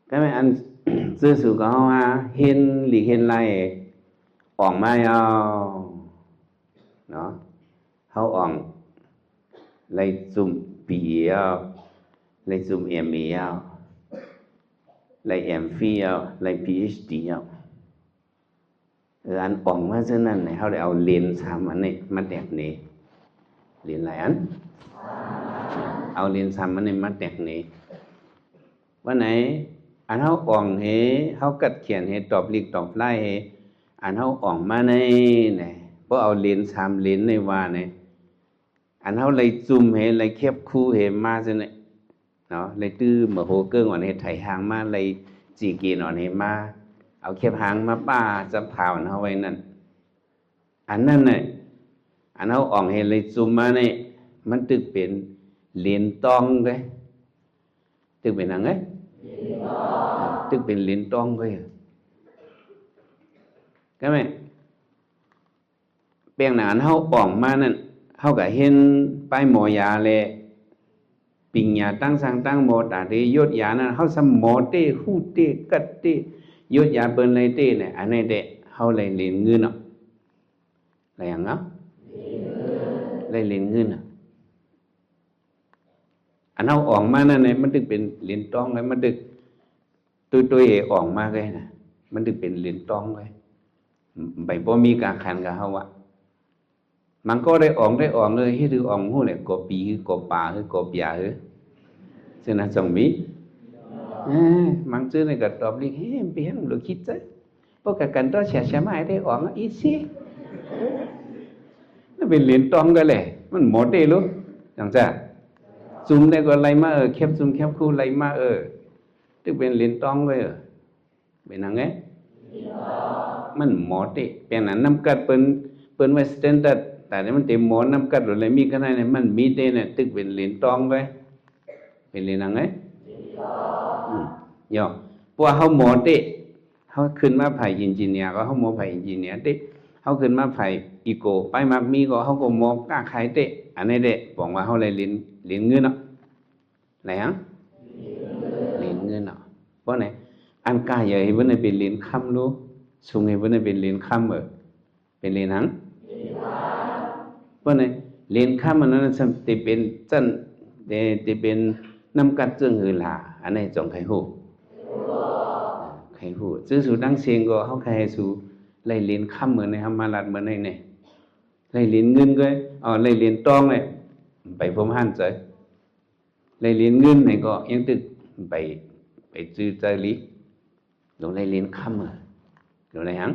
ก็ไม่อันซื่อสู่ก็ว่าเห็นหลีเห็นไรออกมาเอาเนาะเขาออกไรซุ่มปีเอาไรซุ่มเอ็มเอาไรเอ็มฟีเอาไรพีเอชดีเอาอันออกมาเช่นนั้นเนี่ยเขาได้เอาเลน3 อันนี้มาแตกนี้เลนหลายอันเอาเรียน3 มันในมัดแตกนี้วันไหนอันเฮาอ่องเฮเฮากัดเขียนเฮตอบลีกตอบไล่เฮอันเฮาอ่องมาในเนี่ยเพราะเอาเรียน3 เรียนในว่าเนี่ยอันเฮาเลยจุ่มเฮเลยแคบคู่เฮมาซะเนี่ยเนาะเลยตื้อมาโหเกิ้งอ่อนเฮไถหางมาเลยจีกีนอ่อนเฮมาเอาแคบหางมาป้าจะผ่าเฮาไว้นั่น อันนั้นน่ะอันเอาอ่องเห็นเลยจุ่มมาเนี่ยมันตึกเป็นเหรียญตองเลยตึกเป็นอะไรตึกเป็นเหรียญตองเลยก็ไหมเปียงหนานเขาอ่องมานั่นเขาก็เห็นป้ายหมอยาเลยปิงยาตั้งสังตั้งหมอตาเตยศยานั้นเขาสมหมอเตหูเตกัดเตยศยาเปิ้นเลยเตเนี่ยอันนี้เตเขาเลยเรียนเงินเนาะอะไรอย่างเนาะเลยเรียนเงินอ่ะอันเอาอ่องมานั่นเนี่ยมันถึงเป็นเหรียญตองเลยมันถึงตัวเออ่องมาเลยนะมันถึงเป็นเหรียญตองเลยใบบ่มีการขันกับเขาอะมันก็ได้อ่องเลยให้ดูอ่องหู้เลยกบปีคือกบป่าคือกบยาคือฉะนั้นสองมีมันซื้อในกระตอบลิงเฮ้ยเปลี่ยนหรือคิดซะเพราะกันตัวเสียใช่ไหมได้อ่องอีสินั่นเป็นเหรียญตองกันเลยมันหมดได้รู้จังจ้ะซุ่มได้ก็ไรมาแคบซุ่มแคบคู่ไรมาตึกเป็นเหรียญตองเลยเป็นยังไงมันหมดได้เป็นนั้นน้ำกัดเป็นไว้สแตนดาร์ดแต่เนี่ยมันเต็มหมอนน้ำกัดหรืออะไรมีก็ได้เนี่ยมันมีได้เนี่ยตึกเป็นเหรียญตองไปเป็นเหรียญยังไงย่อพวกเขาหมอเตะเขาขึ้นมาไผ่อินจิเนียร์ก็เขาหมอไผ่อินจิเนียร์เตะเขาขึ้นมาไผ่อีโก้ไปมามีก็เขาก็หมอกล้าขายเตะอันนี้เตะบอกว่าเขาเลยเหรียญเงินเนาะไหนฮะเหรียญเงินเนาะเพราะไหนอันกายใหญ่เพื่อนเป็นเหรียญคำรู้สูงให้เพื่อนเป็นเหรียญคำเป็นเหรียญหังเพราะไหนเหรียญคำมันนั้นจะเป็นจันจะเป็นน้ำกัดเจืองหือหลาอันนี้จงไข่หูไข่หูซื้อสูดังเสียงก็เขาไข่สูไล่เหรียญคำเหมือนในธรรมรัฐเหมือนในเนี่ยไล่เหรียญเงินก็ไล่เหรียญตองเลยไปพรมหันใจไล่เหรียญเงินเนี่ยก็ยังตึกไปจื้อใจลิลงไล่เหรียญคำลงไล่หัง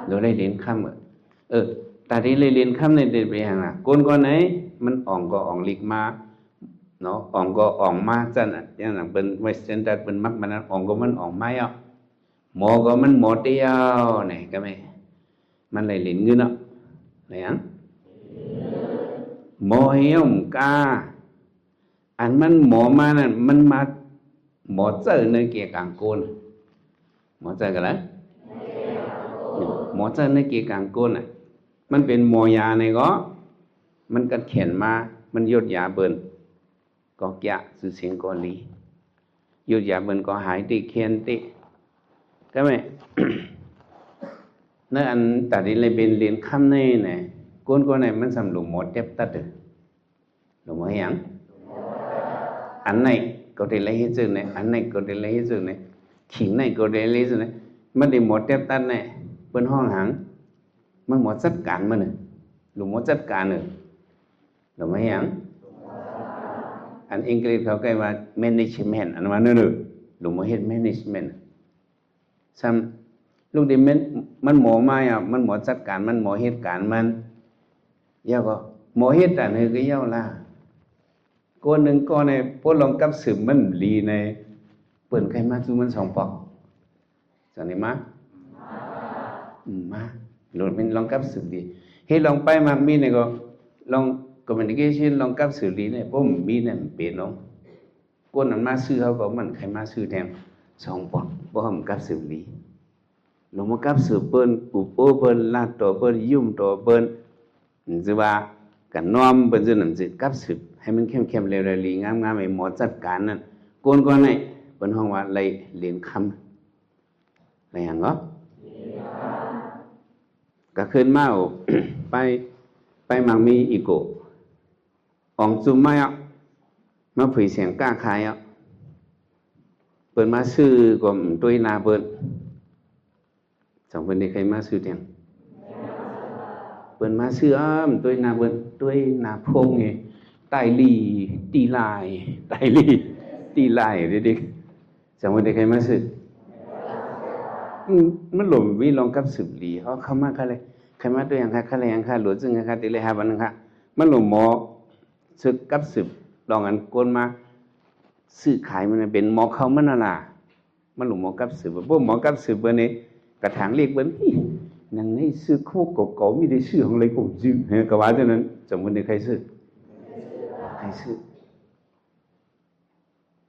ลงไล่เหรียญคำแต่ที่ไล่เหรียญคำเนี่ยเด็ดไปหังอ่ะก้นไหนมันอ่องก็อ่องลิกมาเนาะอ่องก็อ่องมาจันอ่ะอย่างนั้นเป็นไวสแตนดาร์ดเป็นมักมันอ่องก็มันอ่องไม้อ่ะหมอก็มันหมอเตี้ยวเนี่ยก็ไม่มันเลยเหรียญเงินอ่ะไหนอ่ะหมอเหี้ยมกาอันมันหมอมานั่นมันมาหมอเจอในเกี่ยกังโกนหมอเจอกันแล้วหมอเจอในเกี่ยกังโกนอ่ะมันเป็นหมอยาในก็มันก็เขียนมามันยดยาเบิ่นก็แก่สื่อเสียงก็ลียดยาเบิ่นก็หายติเขียนติก็ไม่ นั่นอันแต่ที่เลยเป็นเรียนคำนี่เนี่ยก้นไหนมันสำหรับหมดเจ็บตัดเลยหลวงพ่อยังอันไหนก็ได้เลยให้เจอเนี่ยอันไหนก็ได้เลยให้เจอเนี่ยขิงไหนก็ได้เลยเจอเนี่ยมันได้หมดเจ็บตัดเนี่ยเป็นห้องหังมันหมดจัดการมันเนี่ยหลวงพ่อจัดการเนี่ยหลวงพ่อยังอันอังกฤษเขาใกล้ว่า management อันนั้นนั่นเลยหลวงพ่อเห็น management ซ้ำลูกเด็กมันหมอมาอ่ะมันหมอจัดการมันหมอเหตุการณ์มันยาวก็หมอเหตุการณ์คือก็ยาวล่ะก้อนหนึ่งก้อนในพวกลองกับสืบมันลีในเปิดใครมาซูมันสองปอกจากนี้มาหลุดเป็นลองกับสืบดีให้ลองไปมามีเนี่ยก็ลองcommunication ลองกับสืบดีเนี่ยพวกมีเนี่ยเป็นน้องก้นนั้นมาซื้อเขาก็มันใครมาซื้อแทนสองปอกพวกมันกับสืบดีลงมากับสืบเปิ้นกูโป้เปิ้นลาดตัวเปิ้นยุ่มตัวเปิ้นจะว่ากันน้อมเปิ้นจะนั่นสิกับสืบให้มันเข้มๆเร็วๆลีงามๆไอ้หมอจัดการนั่นก้นก็ไหนเปิ้นห้องว่าเลยเรียนคำอะไรอย่างเนาะก็ขึ้นมาไปมังมีอีโกอองซุมมาอ่ะมาผุยเสียงกล้าขายอ่ะเปิ้นมาซื้อก็ด้วยนาเปิ้นสองเปิ้นได้ใครมาซื้อแทงเปิ้นมาซื้อด้วยนาเปิ้นด้วยนาพงไงใต้ลีตีลายใต้ลีตีลายเด็กๆสองเปิ้นได้ใครมาซื้อมันหล่มวิลองกับสืบลีเขาเข้ามาค่ะเลยใครมาตัวอย่างค่ะอะไรอย่างค่ะหลวงจึงค่ะติเลย5 วันนึงค่ะมันหล่มหมอสึกกับสืบลองอันโกนมาซื้อขายมันเป็นหมอเขามันน่ะล่ะมันหล่มหมอกับสืบพวกหมอกับสืบเบอร์นี้กระถางเรียกเบอร์นี่ ยังไงซื้อคู่เก่าๆมีได้ซื้อของอะไรก็ยืมก็ว่าเท่านั้นสมมุติได้ใครซื้อ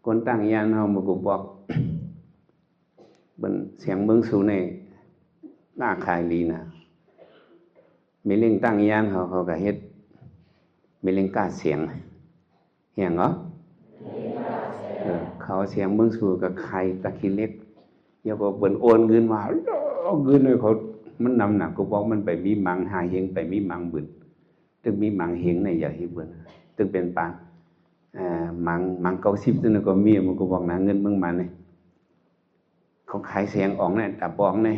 คนตั้งยานเฮามาก็บอกเป็นเสียงเบิ่งสูในหน้าคายลีนะมีเรื่องตั้งยานเขาก็เฮ็ดมีเรื่องกล้าเสียงเหียงเหรอเขาเสียงเบิ่งสูกับใครตะคิเล็กอย่าบอกเบิ่นโอนเงินมาเอาเงินให้เขามันนำหนักก็บอกมันไปมีมังหาเฮงไปมีมังบึนตึงมีมังเฮงในอย่าให้เบิ่นตึงเป็นปานมัง90นั่นก็มีมันก็บอกนะเงินมึงมาเนี่ยเขาขายเสียงออกเนี่ยตาบองเนี่ย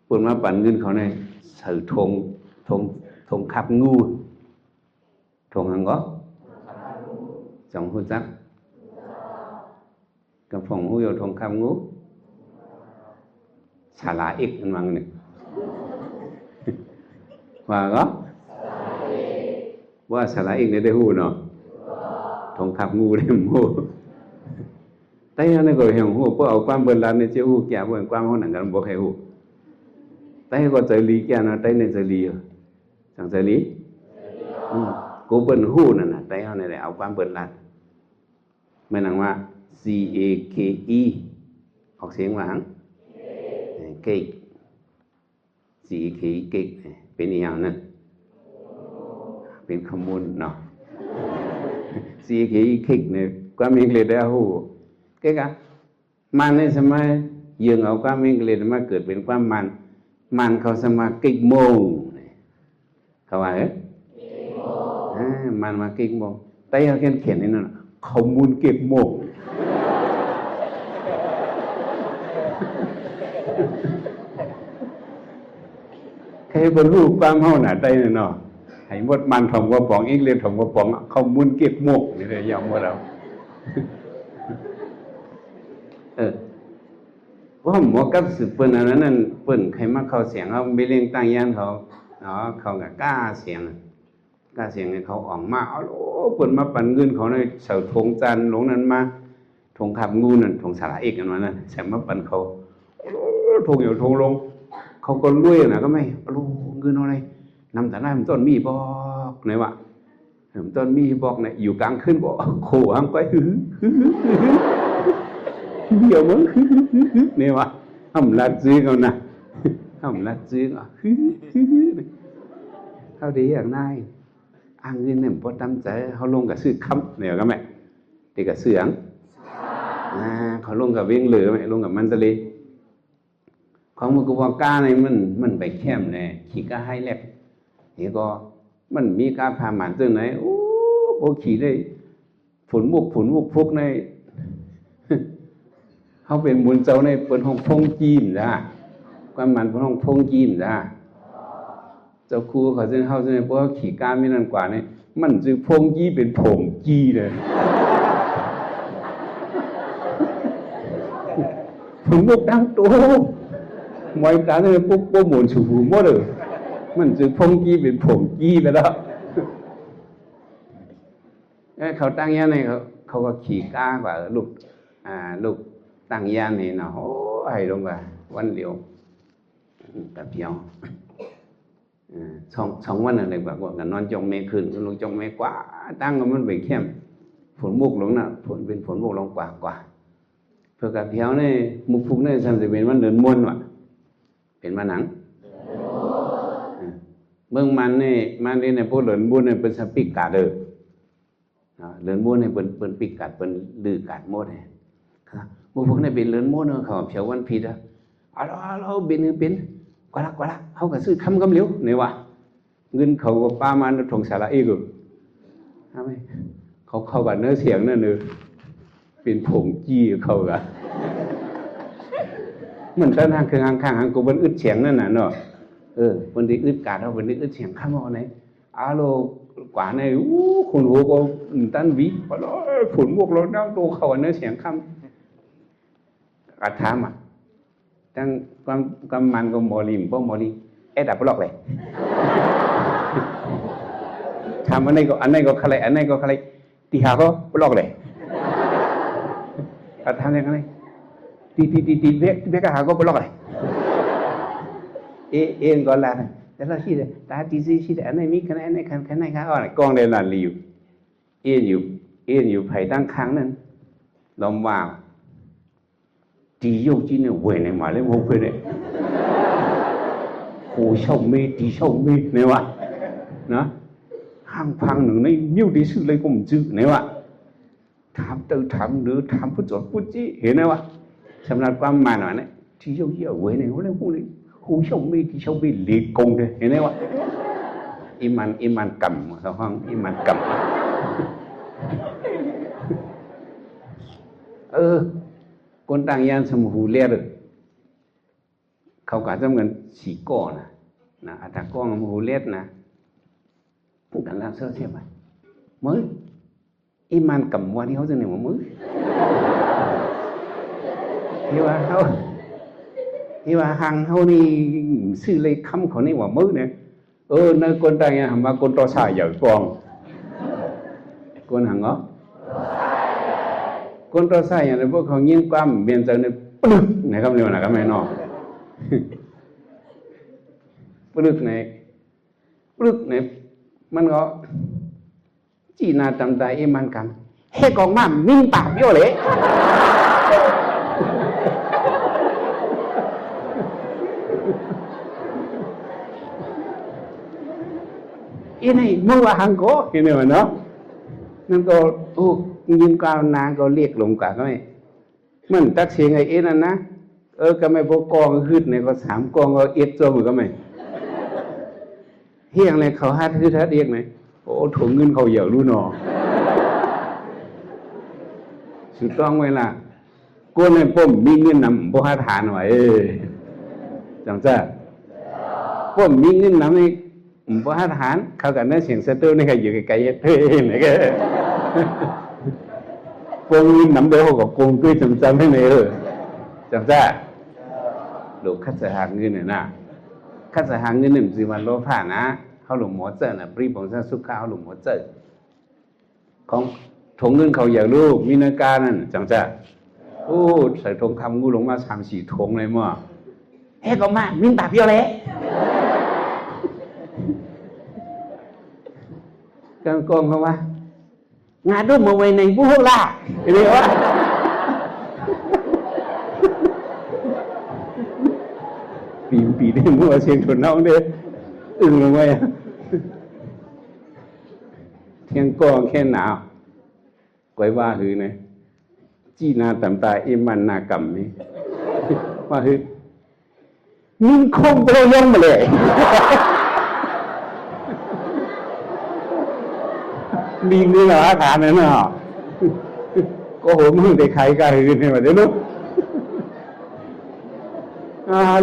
ปุ่นมาปั่นเงินเขาเนี่ยสื่อทงขับงูทงหังก็สองหุ่นจักกับphòngหูอยู่ทงขับงูสาระอีกอันวังเนี่ยว่าก็ว่าสาระอีกเนี่ยได้หูเนาะทงขับงูได้หูแต่ยังนี่ก็เห็นหูเพราะเอาความเบิ่นลานในเจ้าหูแก่เบิ่นความเขาหนังกันบ่ให้หูแต่ก็ใจลีแก่นะแต่ในใจลีสั่งใจลีกูเบิ่นหูนั่นน่ะแต่เขาเนี่ยเอาความเบิ่นลานไม่นังว่า CAKE ออกเสียงว่าหังเก๊ก CAKE เก๊กเป็นอย่างนั้นเป็นขมูลเนาะ CAKE เก๊กเนี่ยความอังกฤษได้หูเก๊กอะมันในสมัยยังเอาความอังกฤษมาเกิดเป็นความมันเขาสมัครเก๊กโมงเขาว่ามันมาเก๊กโมงแต่เขาเขียนนี่นั่นขมูลเก๊กโมงใครบรรลุความเฮาหน้าได้เนาะให้หมดมันถมว่าป๋องอีกเรียนถมว่าป๋องเขามุนเก็บโมกนี่เลยยอมว่าเราว่าหมอกับสืบเปิ้นอันนั้นเปิ้นใครมาเข้าเสียงเขาไม่เลี้ยงตั้งยานเขาเนาะเขาก็กล้าเสียงให้เขาออกมาเอาโอ้เปิ้นมาปั่นเงินเขาในเสาธงจันทร์หลงนั้นมาธงขับงูนั่นธงสาระเอกกันมานั่นแสงมาปั่นเขาธงอยู่ธงลงเขาก็รวยนะก็ไม่รู้เงินอะไรนำแต่หน้ามันต้นมีบอกไหนวะต้นมีบอกเนี่ยอยู่กลางขึ้นบอกโขหังไปเดี๋ยวมึงเนี่ยวะห้ามลัดซื้อเขานะห้ามลัดซื้อเขาเขาดีอย่างนายอ้างเงินเนี่ยพอตั้งใจเขาลงกับซื้อคำเนี่ยก็ไม่ตีกับเสืองเขาลงกับเวียงเหลือไหมลงกับมันตะลีของมันก็ว่ากาในมันไปแคมเลยขี่กาให้แลกนี่ก็มันมีกาพาหมันตัวไหนโอ้ขี่ได้ฝนมุกพวกในเขาเป็นบุญเจ้าในเปิดห้องพงจีนจ้ะความมันเป็นห้องพงจีนจ้ะเจ้าครูเขาจะเข้าในเพราะขี่กาไม่นานกว่านี่มันจึงพงจีเป็นผงจีเลยฝนมุกดังโตมวยการเนี่ยปุ๊บหมุนสูบหมดเลยมันจะพงกี้เป็นผงกี้ไปแล้วเขาตั้งยานในเขาก็ขี่ก้าว่าลูกตั้งยานนี่เนาะโอ้ให้ลงว่าวันเดียวแบบเดียวสองวันอะไรแบบว่ากันนอนจงเมฆคืนลงจงเมฆกว่าตั้งก็มันไปเข้มฝนมุกลงน่ะฝนเป็นฝนมุกลงกว่าเพื่อกับเพียวนี่มุกฟุกนี่ทำจะเป็นวันเดินม้วนว่ะเป็นมาหนังเมื่อมันนี่ในพวกเหลินบุญเนี่ยเป็นสปิกกาเดอร์เหลินบุญเนี่ยเป็นปิกกัดเป็นดื้อกัดโมดเนี่ยพวกนี้เป็นเหลินโมดเนาะเขาเพียววันผิดอ่ะเราเป็นกว่าละเขาก็ซื้อคำเหลียวเนี่ยวะเงินเขาก็ป้ามันถงสาระอีกใช่ไหมเขาเข้ากับเนื้อเสียงนั่นเนอะเป็นผงจี้เขากะมันตั้งทางคือข้างกูเป็นอึดเสียงนั่นน่ะเนาะวันที่อึดกาดเราวันที่อึดเสียงข้ามเอาไหนโลกว่าในคนหัวก็ตั้งวิพอแล้วฝนพวกเราเน่าตัวเขาเนื้อเสียงข้ามกระทำตั้งความมันก็มอลิมเพราะมอลิดับปลอกเลยทำอันไหนก็ใครอันไหนก็ใครตีหาเขาปลอกเลยกระทำยังไงตีเบี้ยก็หาก็ปลอกเลย ê gọi là thế là khi ta tí gì khi anh này mi cái này khác ở này con đây là liều yên nhiều phải tăng kháng nên lòng vào tí dâu chi này quên này mà lên không quên này hồ sông mê tí sông mê này mà nó hàng phang nữa này nhiều tí sự lấy cũng chữ này mà thám từ thám nữa thám phút giọt phút chi hiểu này mà xem là qua mà nói này tí dâu chi ở quên này không lên không này hồ sông mê tí sông mê liệt công thế hiểu này mà iman cầm sao không iman cầm con tăng yan sầm hù le đượcเขาcả trong gần chỉ cỏ nè ta con hù lét nè cũng cần làm sơ xem vậy mới iman cầm qua đi hấu dân này mà mới nhưng mà hàng hấu đi sư lấy khăm của này mà mới nè nơi con tăng yan mà con to xài giờ con hàng đó con to sai nhà nàyพวกเขายิ่งกว้างเบียนใจในปึ๊กไหนครับเนี่ยนะครับแม่นอปึ๊กไหนมันก็จีน่าจำได้เอมันกันเฮ้กองมามิ่งปากเยอะเลยอีนี่มัวหังโก้เห็นไหมวะเนาะนั่นก็ยิงกาวนาก็เรียกลงกว่าก็ไม่เหมือนตักเสียงไอ้นั่นนะก็ไม่พวกกองขึ้นเนี่ยก็3 กองก็เอ็ดตัวมือก็ไม่เฮียงเลยเขาฮัดคือทัดเอ็กไหมโอ้ถุงเงินเขาเหยารู้หนอสุดต้องเวลาก้นในป้มมีเงินนำพวกฮัดหานไว้จังจ้าป้มมีเงินนำนี่พวกฮัดหานเขากันนั่นเสียงเซตเตอร์นี่ก็อยู่ไกลๆเฮ้ยไหนก็quân nắm đỡ họ quân cứ chấm thế này rồi chấm ra đồ khách sạn hàng như này nè khách sạn hàng như này gì mà lo phản áเขาหลงหมอเจอน่ะปรีของซาสุขเขาหลงหมอเจอของถงเงินเขาอยากรู้มีนาการนั่นจังจ้ะโอ้ใส่ทองคำงูหลงมา3-4 ถงเลยมั้งเฮ้ก็มามินตาเพียวเลยกังกองเขาว่างานด้วยมาไว้ในบุหรี่เห็นไหมวะปีได้มัวเสียงถุนน้องเด้อึ้งลงไปเที่ยงกองแค่หนาวไว้ว่าหือเนี่ยจีนาต่ำตาเอ็มันนากำนี่ว่าหือนิ่งคงไปย่องมาเลยมีเงินหาฐานนั่นน่ะก็โหมึงได้ใครก็หือเนี่ยมาเดี๋ยวนู้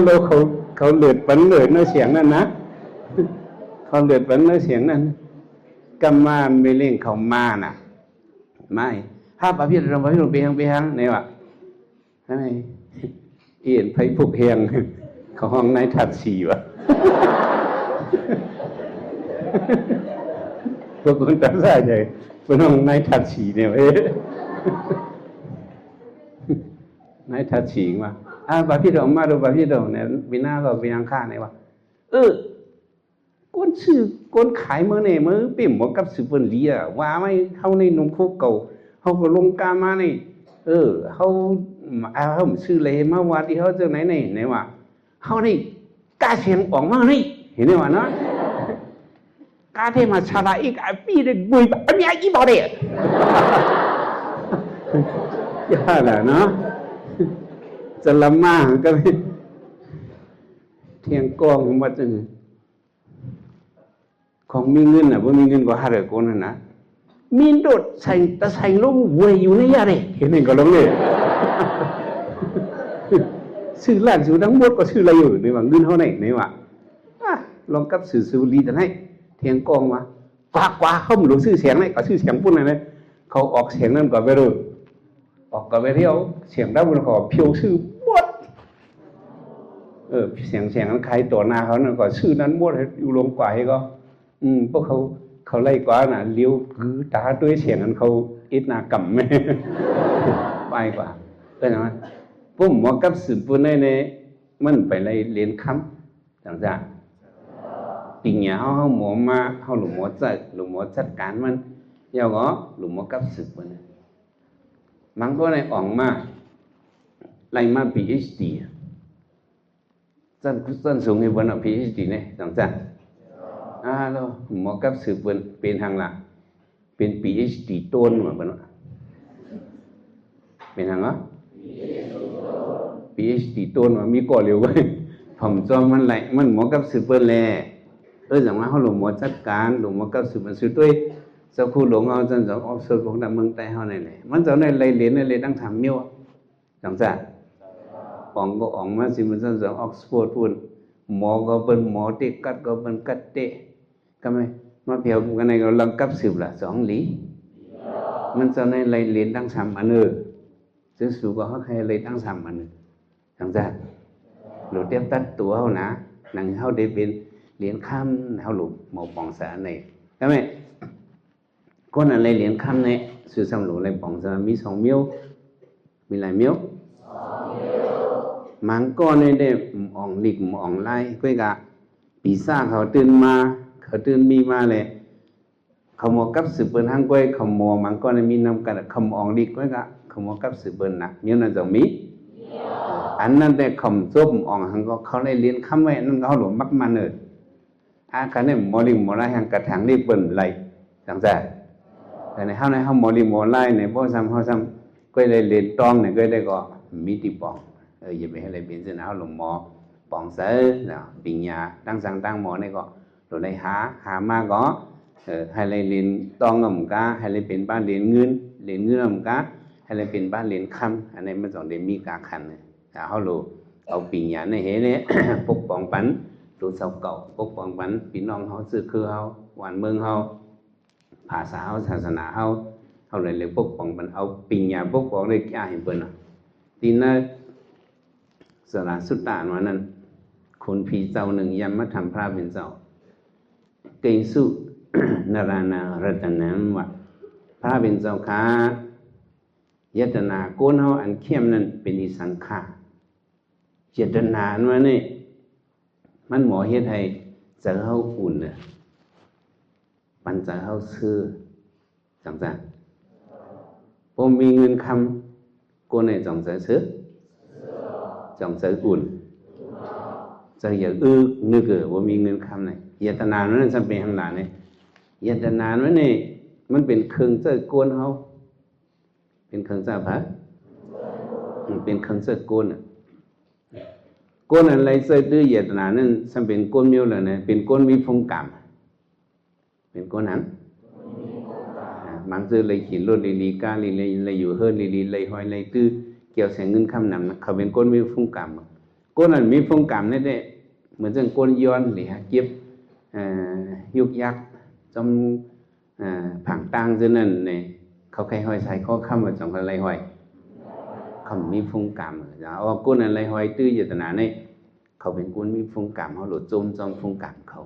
โลเขาเลือดปันเลือดเนื้อเสียงนั่นนะเขาเลือดปันเนื้อเสียงนั่นกำมาไม่เล่งเขามาน่ะไม่ถ้าประเภทเราประเภทไปหางเนี่ยวะนั่นไงเอียนไผ่ผูกเฮียงเขาห้องในถัดสีวะพวกคนตั้งใจใหญ่พวกน้องในถัดสีเนี่ยในถัดสีมาประเภทเรามาดูประเภทเราเนี่ยวินาเราไปยังข้าเนี่ยวะก้นชื่อก้นขายเมื่อเนี่ยมื่อเปี่ยมหมดกับสืบเปนลีอ่ะว่าไม่เข้าในนุ่มคุกเก่าเขาก็ลงกามาเนี่ยเขาซื้อเลยมาว่าที่เขาเจอไหนเนี่ยวะเขานี่กาเสียงออกมาเนี่ยเห็นไหมวะเนาะกาเทมาชาลาอีกปีเด็กบุยแบบมีอะไรบ้างเนี่ยยากนะเนาะจะละมาก็ไม่เที่ยงกองมาจึงของมีเงินน่ะว่ามีเงินก็หาเรื่องคนนั่นนะมีโดดใส่ตะใส่ลงเวยอยู่ในยาเลยเห็นไหมก็ลงเลยซื้อร้านซื้อทั้งหมดก็ซื้ออะไรอยู่ในว่าเงินเท่าไหร่ในว่าลองกับซื้อลีแต่ให้เที่ยงกองมาฝากกว่าเขาไม่รู้ซื้อเสียงไหนก็ซื้อเสียงปุ่นอะไรเขาออกเสียงนั่นก็ไปรู้ออกก็ไปเที่ยวเสียงด้านบนขอเพียวซื้อหมดเสียงนั้นใครตัวหน้าเขานั่นก็ซื้อนั้นหมดอยู่ลงกว่าให้ก็พวกเขาไล่กว่าน่ะเลี้ยวคือตาด้วยเสียงนั้นเขาอิดหน้ากำไม่ไปกว่าก็นะพวกหมอกับสืบปุ่นในมันไปไล่เรียนค จังจ้ะปีเนี้ยเขาหมอมาเขาหลุมหมอจัดหลุมหมอจัดการมันยาวก็หลุมหมอกับสืบมันมันก็ในอ่องมาไล่มา PhD จันสูงให้บนเอา PhD เนี่ยจังจ้ะแล้วหมอกับสืบเป็นทางละเป็น PhD ต้นมาบนเป็นทางอ่ะ PhD ต้นมามีก่อเร็วไว้ผมจอมมันไหลมันหมอกับสืบเปิ้นแลจังว่าเขาหลวงหมอจัดการหลวงหมอกับสืบมันสืบด้วยสักครู่หลวงเอาจันสองออกสืบของดำเมืองใต้เฮาไหนมันจะในไรเรียนในเรียนตั้งทำมิ้วจังจ้ะอองก็อองมาสิมันจันสองออกสปอร์ตพูนหมอก็เป็นหมอเตะกัดก็เป็นกัดเตะก็ไม่มาเพียวกันในก็ลังกับสืบละสองหลีมันจะในไรเรียนตั้งทำอันเออซึ่งสูก็เขาใครไรตั้งทำอันจังจ้ะหลุดเทียบตัดตัวเขานะนั่งเขาได้เป็นเหรียญคำเขาหลุดหมอปองสารในใช่ไหมคนอะไรเหรียญคำในสื่อสำรวจอะไรปองสารมี2 มิ้วมีหลายมิ้วมังก้อนในได้อ่องหลีกอ่องไล่ก็กะปีซ่าเขาตื่นมาเขาตื่นมีมาเลยเขาหมอกับสืบเปิ้นห้างก้อยเขาหมอมังก้อนในมีนำกันเขาอ่องหลีกก็กะเขาหมอกับสืบเปิ้นนะมิ้วนั่นจะมีอันนั้นแต่คำซุบอ่องหังก็เขาได้เรียนคำไว้นั่นเขาหลวมมักมันเลยคันนี้หมอลิงหมอไล่หังกระถางรีบเปิ้นไหลจังใจแต่ในเฮาในเฮาหมอลิงหมอไล่ในบ่ซ้ำเฮาซ้ำก็ได้เรียนตองเนี่ยก็ได้ก็มีติปองอย่าไปให้อะไรเป็นสินะเฮาหลวงหมอปองเสนะปิญญาตั้งสังตั้งหมอนี่ก็หลวงได้หามาก็ให้อะไรเรียนตองกับหมกาให้อะไรเป็นบ้านเรียนเงินกับหมกาให้อะไรเป็นบ้านเรียนคำอันนี้มันต้องได้มีกาคันถ้าเฮารู้เอาปิญญาในเฮเนี่ยปกป้องปันรู้เสาเก่าปกป้องปันพี่น้องเฮาซื่อคือเฮาหวานเมืองเฮาภาษาเฮาศาสนาเฮาเลยปกป้องปันเอาปิญญาปกป้องได้แก่ให้เพิ่นน่ะทีนั้นสระสุตตานว่านั้นคนผีเจ้าหนึ่งยามมาทำพระเป็นเจ้าเกสุนรานารัตนังว่าพระเป็นเจ้าค้ายตนาโกนเฮาอันเข้มนั้นเป็นอิสังขารเจตนาอันว่านี่มันหมอเฮ็ดให้ใจเฮาอุ่นน่ะปันใจเฮาซื่อจังซั่นบ่มีเงินคำโกนให้จังใจซื่อจังใจอุ่นใจอย่านึกว่ามีเงินคำนี่เจตนานั้นจะเป็นข้างหลังนี่เจตนานั้นนี่มันเป็นเครื่องใจโกนเฮาเป็นเครื่องใจพระเป็นเครื่องใจโกนโกนอะไรใส่ตื้อเจตนานั้นสัมเป็นโกนมิ้วเลยนะเป็นโกนมีฟงกรรมเป็นโกนนั้นบางซื่อเลยขีดรถลีกาเลยอยู่เฮิรนเลยหอยเลยตื้อเกี่ยวแสงเงินคำนำเขาเป็นโกนมีฟงกรรมโกนนั้นมีฟงกรรมนี่ได้เหมือนเรื่องโกนย้อนหรือหาเก็บยุกยักจอมผังตั้งซื่อนั่นเนี่ยเขาใครหอยใส่ข้อคำว่าจังอะไรหอยเขามีฟงกรรมเอาโกนอะไรหอยตื้อเจตนาเนี่ยเขาเป็นคนมีฟงกรรมเขาหลุดจมจองฟงกรรมเขา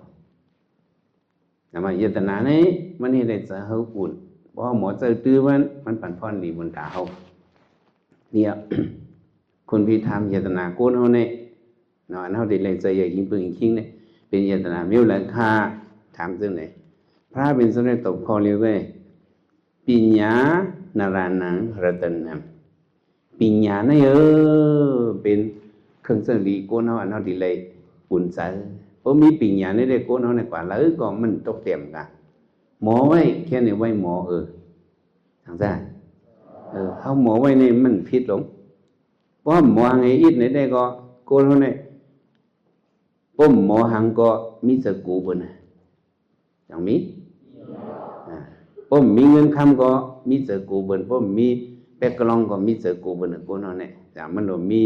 แต่มาเจตนาเนี่ยมันนี่ได้จะเฮาอุ่นเพราะหมอเจอตื้อมันปั่นพ่อนดีบนตาเขาเนี่ยคนพิธามเจตนาโกนเขาเนี่ยเนาะเขาได้เลยใจอย่างยิ่งปืนยิ่งเนี่ยเป็นเจตนาไม่有ราคาถามซึ่งไหนพระเป็นสมเด็จตบคอเรียกว่าปิญญานารานังรัตนังปิญญาเนี่ยเป็นเครื่องสังลีโกนเขาอันเขาดีเลยอุ่นใจเพราะมีปิญญาเนี่ยได้โกนเขาในกว่าแล้วก็มันตกเต็มกันหมอไว้แค่เนี่ยไว้หมอทางซ้ายเขาหมอไว้เนี่ยมันผิดหลงเพราะหมอหังไอ้อิดเนี่ยได้ก็โกนเขาเนี่ยป้มหมอหังก็มีสกูบนะอย่างมีป้มมีเงินคำก็มีสกูบนป้มมีแปกกลองก็มีสกูบนโกนเขาเนี่ยแต่มันหลงมี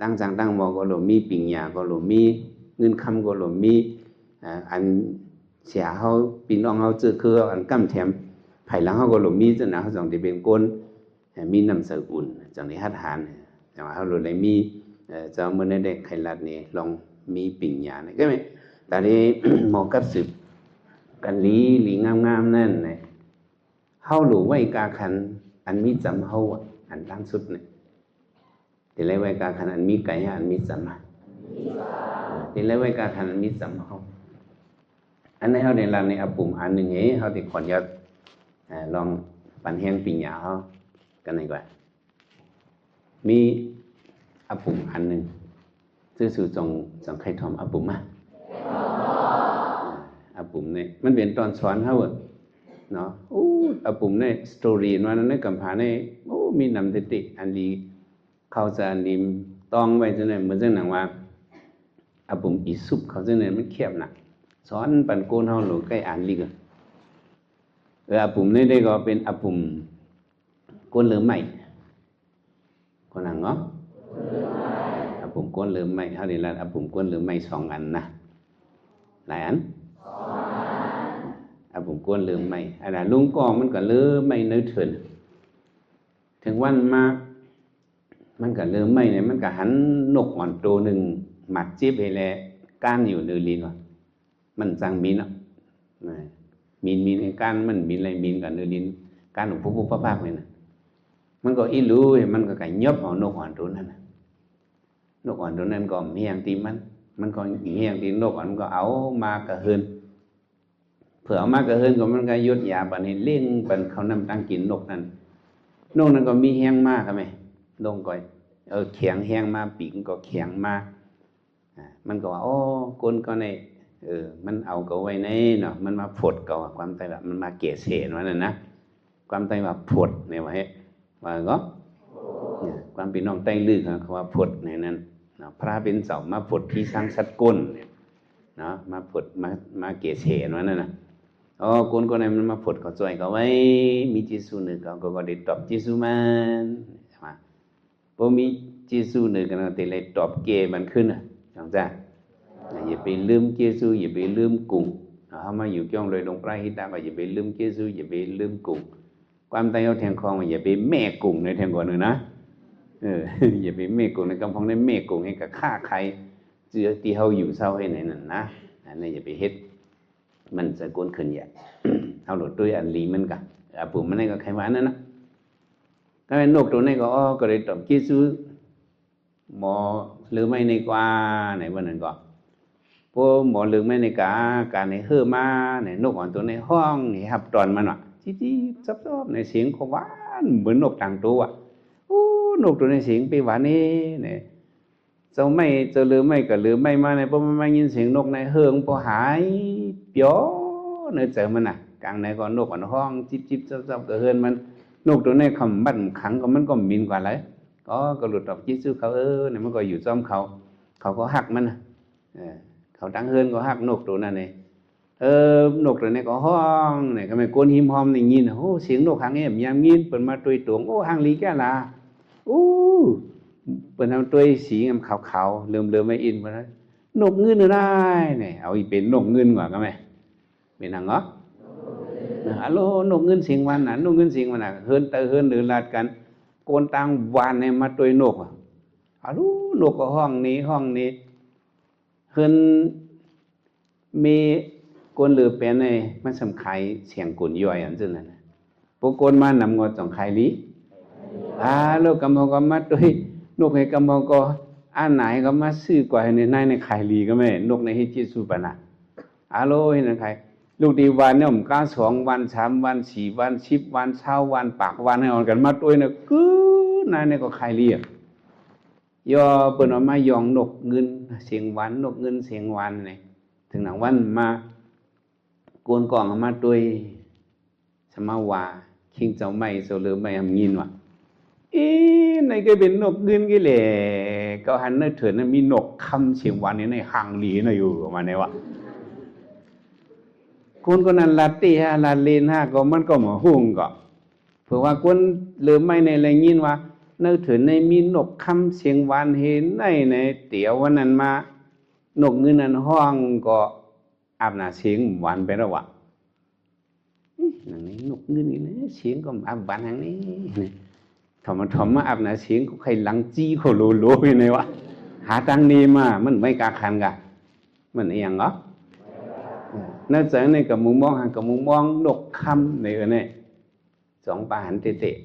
ตั้งสังตั้งหมอก็หลงมีปิญญาก็หลงมีเงินคำก็หลงมีอันเสียเขาปีน้องเขาเจอคืออันกั้มแถมไผ่หลังเขาก็หลงมีจนนะเขาส่งที่เป็นก้นมีน้ำเสืออุ่นจังนี้ฮัดหานจังว่าเขาหลงเลยมีเจ้าเมื่อได้ไขลัดนี้ลองมีปิญญาเนี่ยก็ไหมแต่นี้หมอกับสืบกันลีงามนั่นเนี่ยเขาหลูไว้กาขันอันมีจำเขาอันล่างสุดเนี่ยแต่ไรไว้กาขันอันมีไก่อันมีจำจ thì lấy với cả thành mít sắm không anh ấy họ để làm này áp bụng anh đừng nghĩ họ thì còn nhớ lòng bản hen pin nhà họ cái này gọi mi áp bụng anh đừngซื่อจงใครทอมáp bụngมาáp bụng này มันเป็นตอนสอนเขาเนาะáp bụng này story ว่านั้นกำพาในมีนำติอันดีเขาจะนิมต้องไว้จังได๋เหมือนจังหนังว่าáp bụngอีสุบเขาจังได๋มันเขียบน่ะสอนปันโกนเฮาหลใกล้อ่านลีกáp bụng này đâyก็เป็นáp bụng โกนเหลือใหม่คนหังเนาะáp bụng โกนเหลือใหม่เฮานี่ล่ะáp bụng โกนเหลือใหม่2อันนะหลายอันáp bụng โกนเหลือใหม่อันน่ะลุงกองมันก็เหลือใหม่เนื้อเถินถึงวันมามันก็เหลือใหม่เนี่ยมันก็หันนกอ่อนตัวนึงหมัดจิ๊บให้แลก้านอยู่ในลิ้นว่ะมันจังมีเนาะมีในก้านมันมีอะไรมีกันในลิ้นก้านของปุ๊บๆปั๊บๆเลยนะมันก็อีรู้มันก็ไก่ยบเอานกอ่อนตัวนั้นนะนกอ่อนตัวนั้นก็เฮียงตีมันก็เฮียงตีนกอ่อนก็เอามากระเฮินเผื่อเอามากระเฮินก็มันก็ยุดยาบันนี้เลี้ยงบันเขานำตั้งกินนกนั้นก็มีเฮียงมากครับไหมลงก่อยแข็งเฮียงมาปีกก็แข็งมากมันก็ว่าโอ้ก้นก็ในมันเอาก็ไว้ในเนาะมันมาผดก็ความใจแบบมันมาเกศเสนว่านั่นนะความใจแบบผดเนี่ยว่าให้ว่าก็เนี่ยความเป็นน้องใต้ลึกเขาว่าผดในนั้นเนาะพระเป็นเสามาผดที่สร้างสัตว์ก้นเนาะมาผดมาเกศเสนว่านั่นนะก้นก็ในมันมาผดก็จ่อยก็ไว้มีจิสูหนึ่งก็ได้ตอบจิสูมันมาพอมีจิสูหนึ่งกันแต่เลยตอบเกมันขึ้นอ่ะจังจ้าอย่าไปลืมเจซูอย่าไปลืมกุ้งเขามาอยู่จ้องเลยลงปลายหิตาว่าอย่าไปลืมเจซูอย่าไปลืมกุ้งความตายเอาแทงคองอย่าไปแม่กุ้งในแทงก่อนเลยนะอย่าไปแม่กุ้งในกำพองในแม่กุ้งให้กับฆ่าใครเจือที่เขาอยู่เศร้าให้ไหนนั่นนะอันนี้อย่าไปเฮ็ดมันจะก้นขึ้นอย่างเอาหลุดด้วยอันลีมันกันปุ่มมันนี่ก็ใครว่านั่นนะก็เป็นนกตัวนี้ก็เลยตอบเจซูหมอหรือไม่ในกว่าไหนวันนั้นก็พวกหมอลืมไม่ในการในเฮือมาในนกอ่อนตัวในห้องนี่ครับตอนมันอ่ะจี้ๆซับๆในเสียงก็หวานเหมือนนกต่างตัวนกตัวในเสียงไปหวานนี่เนี่ยเจ้าไม่เจ้าลืมไม่ก็ลืมไม่มาในพวกมันมายินเสียงนกในเฮืองพอหายเปียวในเจอมันอ่ะกลางในก็นกอ่อนห้องจิบๆซับๆก็เฮือนมันนกตัวในคำบั่นขังก็มันก็มินกว่าเลยก็หลุดออกจิตสู้เขาเนี่ยมันก็อยู่ซ้อมเขาก็หักมันเขาตั้งเฮือนก็หักนกตัวนั้นเนี่ยนกตัวนี้ก็ห้องเนี่ยก็ไม่โกนหิมหอมในยินเสียงนกหางเอ็มยามยินเปิดมาตุยตวงหางลีแก่ละเปิดทำตุยสีขาวเริ่มไม่อินเพราะนั้นนกเงินได้เนี่ยเอาอีเป็นนกเงินกว่าก็ไหมเป็นหางเหรอฮัลโหลนกเงินเสียงวันน่ะนกเงินเสียงวันน่ะเฮือนหรือลาดกันโกนตังวานเนี่ยมาตัวนกนกก็ห้องนี้เฮือนมีโกนหรือเป็นไงมันสำคัญเสียงกุนย่อยอันซึ่งนั่นนะพวกโกนมานำงอจ่องไข่ลีลูกกำมองก็มาตัวนกให้กำมองก็อันไหนก็มาซื้อกว่าในไข่ลีก็ไม่นกในฮิจิสุปนะฮัลโหลเห็นใครลูกดีวันเนี่ยผมก้า2 วัน 3 วัน 4 วัน 10 วัน20 วันปากวันให้อ่อนกันมาตัวเนี่ยกืนายเนี่ยก็ใครเรียกยอเปิดออกมายองนกเงินเสียงหวานนกเงินเสียงหวานเนี่ยถึงหนังวันมาโกนกล่องมาตัวสมาว่าคิงเจ้าไม่โซเลือไม่ทำยินว่ะในก็เป็นนกเงินกี่แหล่ก็หันในเถิดนั้นมีนกคำเสียงหวานในหางหลีน่ะอยู่ประมาณนี้วะคนคนนั้นลาตีฮะลาเลนฮะก็มันก็หมอหุ่งก็เพราะว่าคนเลือไม่ในอะไรยินว่าเนื้อถือในมีนกคำเสียงหวานเห็นในเตี๋ยววันนั้นมานกเงินนั้นห้องก็อาบน้ำเสียงหวานไปแล้ววะนั่นนี่นกเงินนี่นะเสียงก็อาบหวานอย่างนี้ถมมาอาบน้ำเสียงก็ใครหลังจี้เขาโลอยู่ในวะหาตังนี้มามันไม่กล้าขันกันมันเอียงเหรอน่าจะในกับมุมมองห่างกับมุมมองนกคำในเนี่ย2 ปาหันเตะ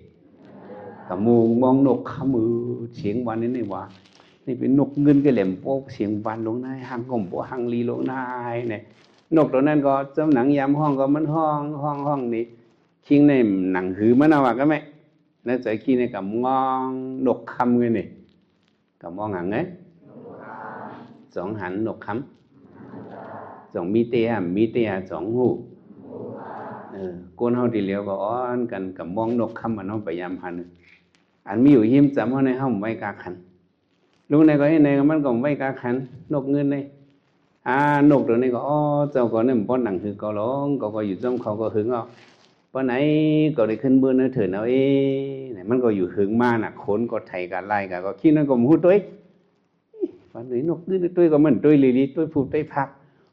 กับมุมมองนกคำเสียงวันนี้นี่ว่า นี่เป็นนกเงินก็แหลมโป๊กเสียงบานลงนายหังก่มโป๊หังลีลงนายเนี่ยนกตัวนั้นก็เจ้าหนังยามห้องก็มันห้องนี่คิงในหนังหือมันเอาว่าก็ไม่แล้วใจขี้ในกับงองนกคำเลยนี่กับมองหังไงสองหันนกคำสองมีเตียสองหูก้นเฮาทีเหลียวก็อ้อนกันกับมองนกคำมันเฮาพยายามหันอันมีอยู่หิมจำเฮาในเฮาไว้กาขันลูกในก็ให้ในมันก็ไว้กาขันนกเงินในนกตัวนี้ก็เจ้าก็เนี่ยป้อนหนังคือก็ร้องก็อยู่จ้องเขาก็หึงป้อนไหนก็ได้ขึ้นเบื้องนั่นเถิดเอาเนี่ยมันก็อยู่หึงมาน่ะขนก็ไถกันไล่กันก็คิดนั่นก็มู้ตัววันนี้นกดื้อตัวก็มันตัวลีตัวพูดตัวพัก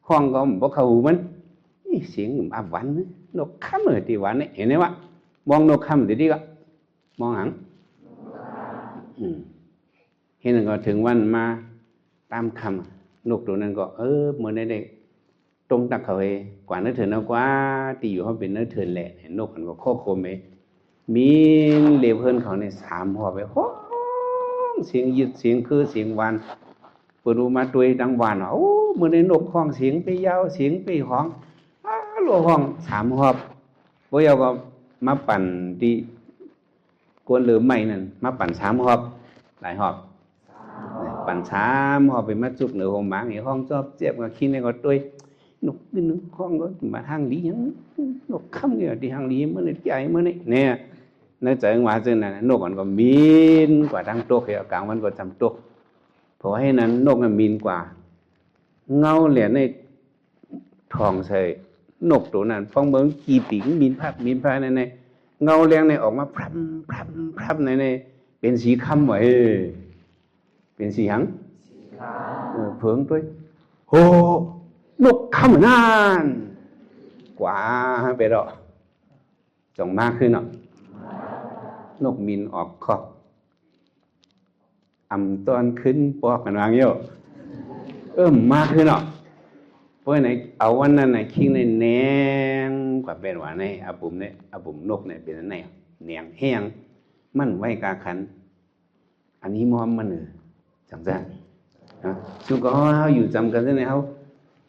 ห้องก็บอกเขาหูมันเสียงอาหวานนกข้ามเหมือนที่หวานเนี่ยเห็นไหมวะมองนกข้ามทีนี้ก็มองหังเห็นก็ถึงวันมาตามคำนกตัวนั้นก็เหมือนได้ตรงตักเขากว่าเนื้อเถื่อนเอากว่าตีอยู่เขาเป็นเนื้อเถื่อนแหละนกมันก็ข้อโคมไปมีเหลวเพิ่นเขาใน3 หอบไปห้องเสียงยึดเสียงคือเสียงหวานเปิดดูมาตัวดังหวานเหมือนในนกห้องเสียงไปยาวเสียงไปห้องหลวงห้อง3 หอบพวกเราก็มาปั่นที่กวนเหลือใหม่นั่นมาปั่น3 หอบหลายหอบปั่น3 หอบไปมาจุกเหนือห้องหมาห้องชอบเจ็บก็คิดในก็ตัวนกนึงห้องก็มาทางลียังนกค่ำเนี่ยที่ทางลีเมื่อในใจเมื่อนี่เนี่ยในใจว่าจึงนั้นนกมันก็มีนกว่าทางตัวเหกลางมันก็จำตัวเพราะให้นั้นนกมันมีนกว่าเงาเหรียญในทองใส่นกตัวนั้นฟังเบิ่งกี่ปีมีนภายในเงาแรงในออกมาพร่ำในเป็นสีค่ำไว้เป็นสีหังเผิงด้วยโหนกค่ำนานกว่าไปดอกจงมากขึ้นเนาะนกมินออกคอกตอนขึ้นปอกกันวางเยอะมากขึ้นเนาะเพราะไหนเอาวันนั้นไหนคิงในแนงกว่าเป็นว่าในอาบุ๋มนกเนี่ยเป็นไหนแนงแห้งมันไว้กาขันอันนี้มอมมันจำได้ชุกก็เขาอยู่จำกันได้ไหมเขา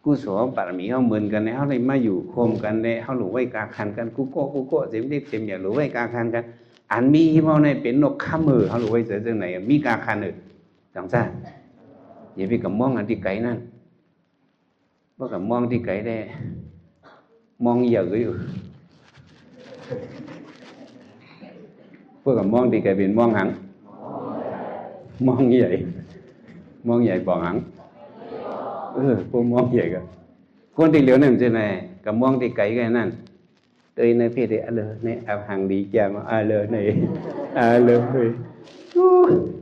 กุศลบารมีเขาเหมือนกันเขาเลยมาอยู่โคมกันได้เขาหลุไว้กาขันกันกุโก้เสียมเด็กเสียมอย่าหลุไว้กาขันกันอันมีเขาในเป็นนกข้ามมือเขาหลุไว้เจอจังไหนมีกาขันจำได้อย่าไปกับมองอันที่ไกลนั่นเพราะกับมองที่ไกลได้มองเยอะอยู่เพราะกับมองที่ไกลเป็นมองหังมองใหญ่ปองหังพวกมองใหญ่กันคนที่เหลียวนั่นจะไหนกับมองที่ไกลกันนั่นเอ้ยในเพศเลยในอาหังดีแกมาเลยในเลย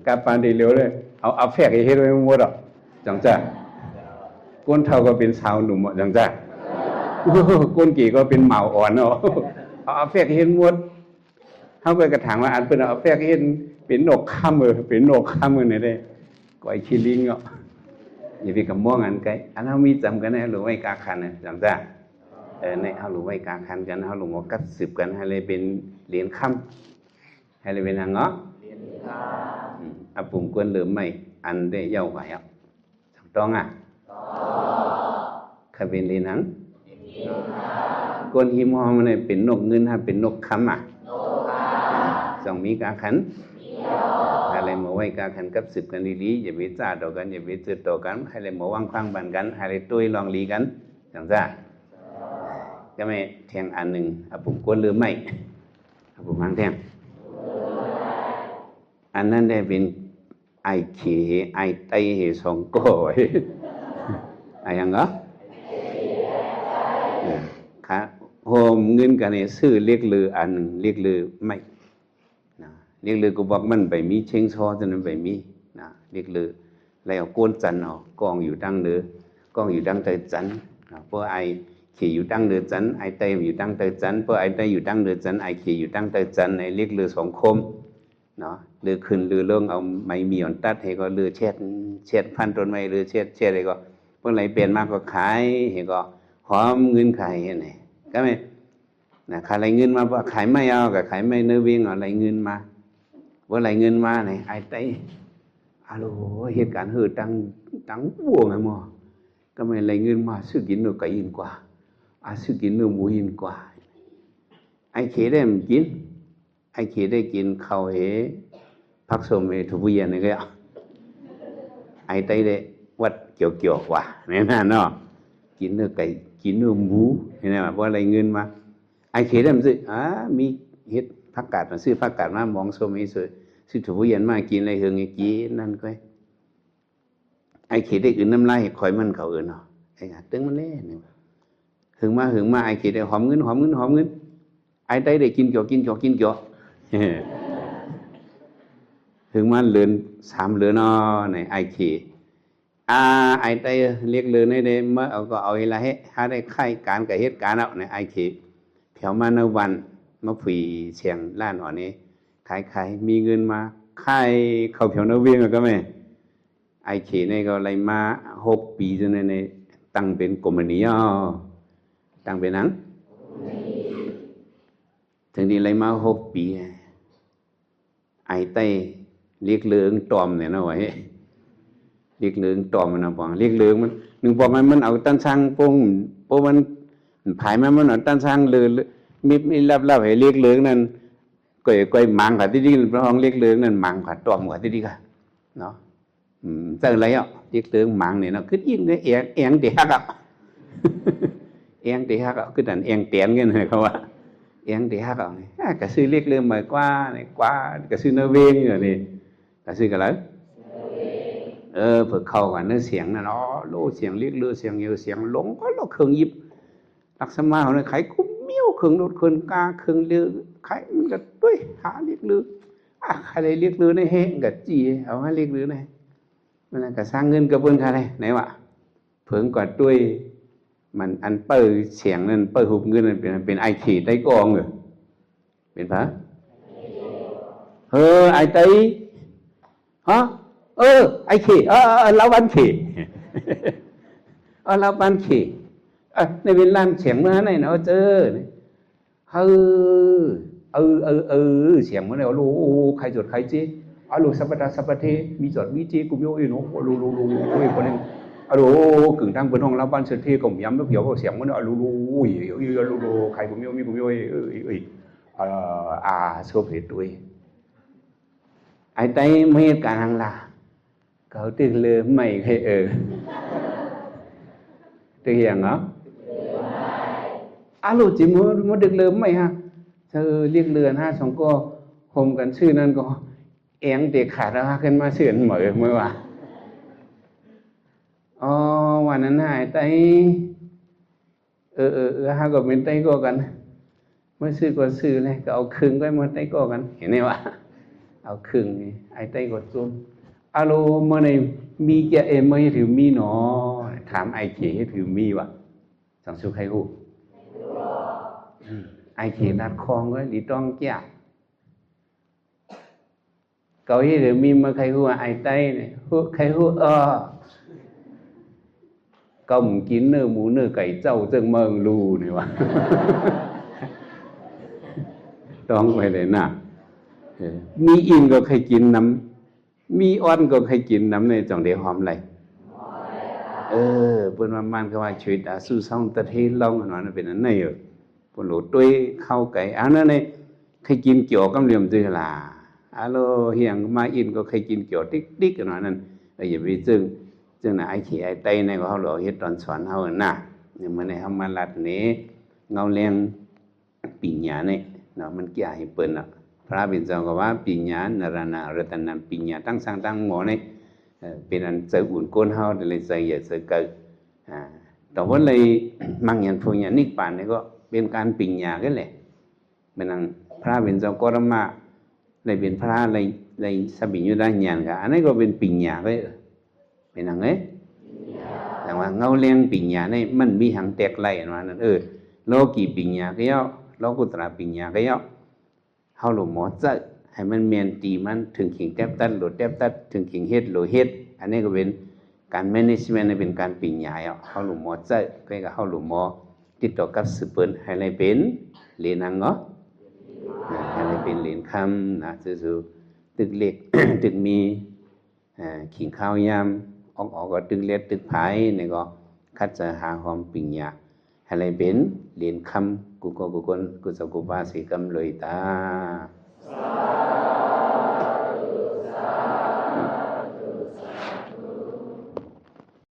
กับปานที่เหลียวเลยเอาแฝกไอ้เฮ็ดไว้หมดหรอกจังจ้าก้นเท่าก็เป็นสาวหนุ่มจังจ้าก้นกี่ก็เป็นเหมาอ่อนเนาะเอาแฝกเฮ็ดหมดเขาไปกระถางว่าอันเป็นเอาแฝกเฮ็ดเป็นนกข้ามเป็นนกข้ามนี่ได้ก้อยชิลิงเนาะอย่าไปกับม่วงอันไกลอันเขามีจำกันนะหรือไว้กาคันนะจำจ้าในเขาหรือไว้กาคันกันเขาหรือว่ากัดสืบกันให้เลยเป็นเหรียญค่ำให้เลยเป็นหางเงาะปุ่มกวนเหลือไม่อันได้เย้าไหวต้องใครเป็นเหรียญหางกวนหิมหอมมันเป็นนกเงินถ้าเป็นนกค่ำต้องมีกาขันอะไรมาไว้กาขันกับสืบกันดีๆอย่าไปจ่าต่อกันอย่าไปจืดต่อกันให้เลยมาว่างคว้างบันกันให้เลยตุ้ยลองลีกันจังจ้าก็ไม่แทงอันหนึ่งปุ่มกวนหรือไม่ปุ่มหางแทงอันนั้นได้เป็นไอขี้ไอไตสองก้อยไอยังเหรอครับโฮมเงินกันเนี่ยซื้อเรียกลืออันเรียกลือไม่เรียกลือกูบอกมันไปมีเชิงซอจนมันไปมีเรียกลือแล้วโกนจันกองอยู่ดังเนื้อกองอยู่ดังเตยจันเพราะไอขี่อยู่ดังเนื้อจันไอเตยอยู่ดังเตยจันเพราะไอเตยอยู่ดังเนื้อจันไอขี่อยู่ดังเตยจันไอเรียกลือสองคมเนาะเรือขึ้นเรือลงเอาไม้มีอ่อนตัดให้ก็เรือเช็ดพันต้นไม้เรือเช็ดอะไรก็เมื่อไรเปลี่ยนมากก็ขายให้ก็หอมเงินขายไงก็ไม่ขายอะไรเงินมาว่าขายไม่เอากับขายไม่เนื้อวิ่งอะไรเงินมาว่าอะไรเงินมาไหนไอ้ไต alo เหตุการณ์เฮือตั้งบ่วงไงหมอก็ไม่ไรเงินมาซื้อกินเนื้อไก่ยินกว่าซื้อกินเนื้อหมูยินกว่าไอ้เขได้มันกินไอ้เขได้กินข้าวเหผักสมเอทุบเย็นนี่ก็ไอ้ไตได้วัดเกี่ยวกว่าเนี่ยนะเนาะกินเนื้อไก่กินเนื้อหมูเนี่ยว่าเพราะอะไรเงินมาไอ้เขได้มันซื้อมีเฮ็ดผักกาดมาซื้อผักกาดมามองสมอีซื้อทุบเย็นมากินอะไรเฮืองกินนั่นก็ไอ้เขได้อื่นน้ำลายคอยมันเขาอื่นเนาะไอ้ตึงมันแน่เนี่ยหึงมาไอ้เขได้หอมเงินไอ้ไตได้กินเกี่ยวถึงมันเลือน3เลือนในไอเขไอไตเรียกเลือนได้เมื่อเอาก็เอาอะไรให้หาได้ไข่การกับเหตุการณ์เอาในไอเขแถวมาในวันมาฝีเชียงล้านอ่อนนี้ขายมีเงินมาไข่เข้าแถวนาเวียงก็ไม่ไอเขนี่ก็อะไรมา6 ปีจนในตั้งเป็นกรมนีตั้งเป็นนั้นถึงนี้อะไรมา6 ปีไอไตเรียกเลืองตอมเนี่ยนะไว้เรียกเลืองตอมมันนะปองเรียกเลืองมันหนึ่งบอกมันเอาตั้นช่างโป้มันผายมันเอาตั้นช่างเลือมีรับให้เรียกเลืองนั่นก้อยมังกับที่ดีพระองค์เรียกเลืองนั่นมังกับตอมกับที่ดีกันเนาะเจออะไรอ่ะเรียกเลืองมังเนี่ยเนาะคือยิ่งเนี่ยเอียงเดียกอ่ะเอียงเดียกอ่ะคือแต่เอียงเตียนกันเลยเขาว่าเอียงเดียกอ่ะกระซื้อเรียกเลืองมากว่าเนี่ยกว่ากระซื้อเนื้อเวงอย่างนี้กระซื้อกันแล้วเผื่อเข้ากันเนื้อเสียงนั่นโลเสียงเรียกเลือเสียงเยอะเสียงหลงก็เราเครื่องยิบลักษณะของเนี่ยไข่กุ้มเมี่ยวเครื่องรถเครื่องกาเครื่องเลือไข่มันก็ด้วยหาเรียกเลือใครเรียกเลือในเฮงกับจีเอาให้เรียกเลือในมันก็สร้างเงินกระเบื้องใครไหนวะเผื่อกว่าด้วยมันอันเปิดเสียงนั่นเปิดหุบเงินนั่นเป็นไอขีดได้กองเหรอเป็นพระไอไตฮะไอขีเราบันขีเราบันขีในเวลาเสียงเมื่อไหร่เนาะเจอเสียงเมื่อไหร่รู้ใครจดใครจีลูสัพพะเทมีจดมีจีกุมโยอิโนลูคนนึงกึ่งทางบนห้องเราบ้านเสถียรก็ย้ำแล้วเดี๋ยวเสียงมันลูใครกุมโยมีกุมโยโซเฟตุยไอ้ไตไม่เหตุการณ์ทางลาเขาตึกเลยไม่เคยตึกอย่างเนาะลูจิมันดึกเลยไม่ฮะเธอเรียกเรือน5 2ก็คมกันชื่อนั้นก็เอียงเด็กขาดแล้วขึ้นมาเสื่อนเหมือเมื่อวานวันนั้นหายไตฮะก็เป็นไตก็กันเมื่อซื้อก็ซื้อเลยก็เอาครึ่งก็มาไตก็กันเห็นไหมวะเอาครึ่งนี่ไอ้ไตก็จุ่มเมื่อในมีแกไม่ถือมีหนอถามไอเขถือมีวะสังสุใครหูไอเขนัดคองก็ดีต้องแก่เกาหลีมีมาใครหูไอไตเนี่ยใครหูก็มึงกินเนื้อหมูเนื้อไก่เจ้าจึงเมืองรูนี่วะต้องไปเลยนะมีอินก็ใครกินน้ำมีอ้อนก็ใครกินน้ำในจังเดียวหอมอะไรเปิ้นว่ามันก็ว่าชีวิตสู้ซ่องตะเทลองอันนั้นเป็นอันไหนปนหลุดด้วยเข้าไก่อันนั้นเนี่ยใครกินเกี่ยวกับเหลี่ยมจือล่ะเฮียงมาอินก็ใครกินเกี่ยวติ๊กอันนั้นอย่าไปซึ่งน่ะไอ้ขี้ไอ้ไตในก็เขาหล่อเฮ็ดตอนสอนเฮาน่ะอย่างมื้อนี้เฮามาลัดนี้เงาเลี้ยงปิญญาเนี่ยเนาะมันเกี่ยให้เปิ้นน่ะพระบิณฑก็ว่าปิญญานรณะรัตนังปิญญาตั้งสร้างตั้งหมอเนี่ยเป็นอันเจออุ่นก้นเฮาเลยใจอย่าเจอเกิดแต่ว่าเลยมังยันพูญานิกปานนี่ก็เป็นการปิญญากันแหละเป็นอันพระบิณฑก็รมะเลยเป็นพระเลยสบิญญุดาญาณก็อันนี้ก็เป็นปิญญาก็เป็นอย่างไงแต่ว่าเงาเลี้ยงปิญญาเนี่ยมันมีหางแตกไล่มานั่นโลกีปิญญาก็ย่อโลกุตระปิญญาก็ย่อเฮาหลวงหมอจะให้มันเมียนตีมันถึงขิงแทบตัดหลุดแทบตัดถึงขิงเฮ็ดหลุดเฮ็ดอันนี้ก็เป็นการ management เป็นการปิญญาเฮาหลวงหมอจะก็เฮาหลวงหมอติดต่อกับสืบเปิ้นให้เลยเป็นเหรียญนังเนาะให้เลยเป็นเหรียญคำนะซื่อๆตึกเล็ก ตึกมี ขิงข้าวยามออกก็ตึกเล็ดตึกไผนี่ก็คัดจะหาความปิ่งหยาอะไรเป็นเรียนคำกูก็กูคนกูจะกูว่าสิกำเลยตา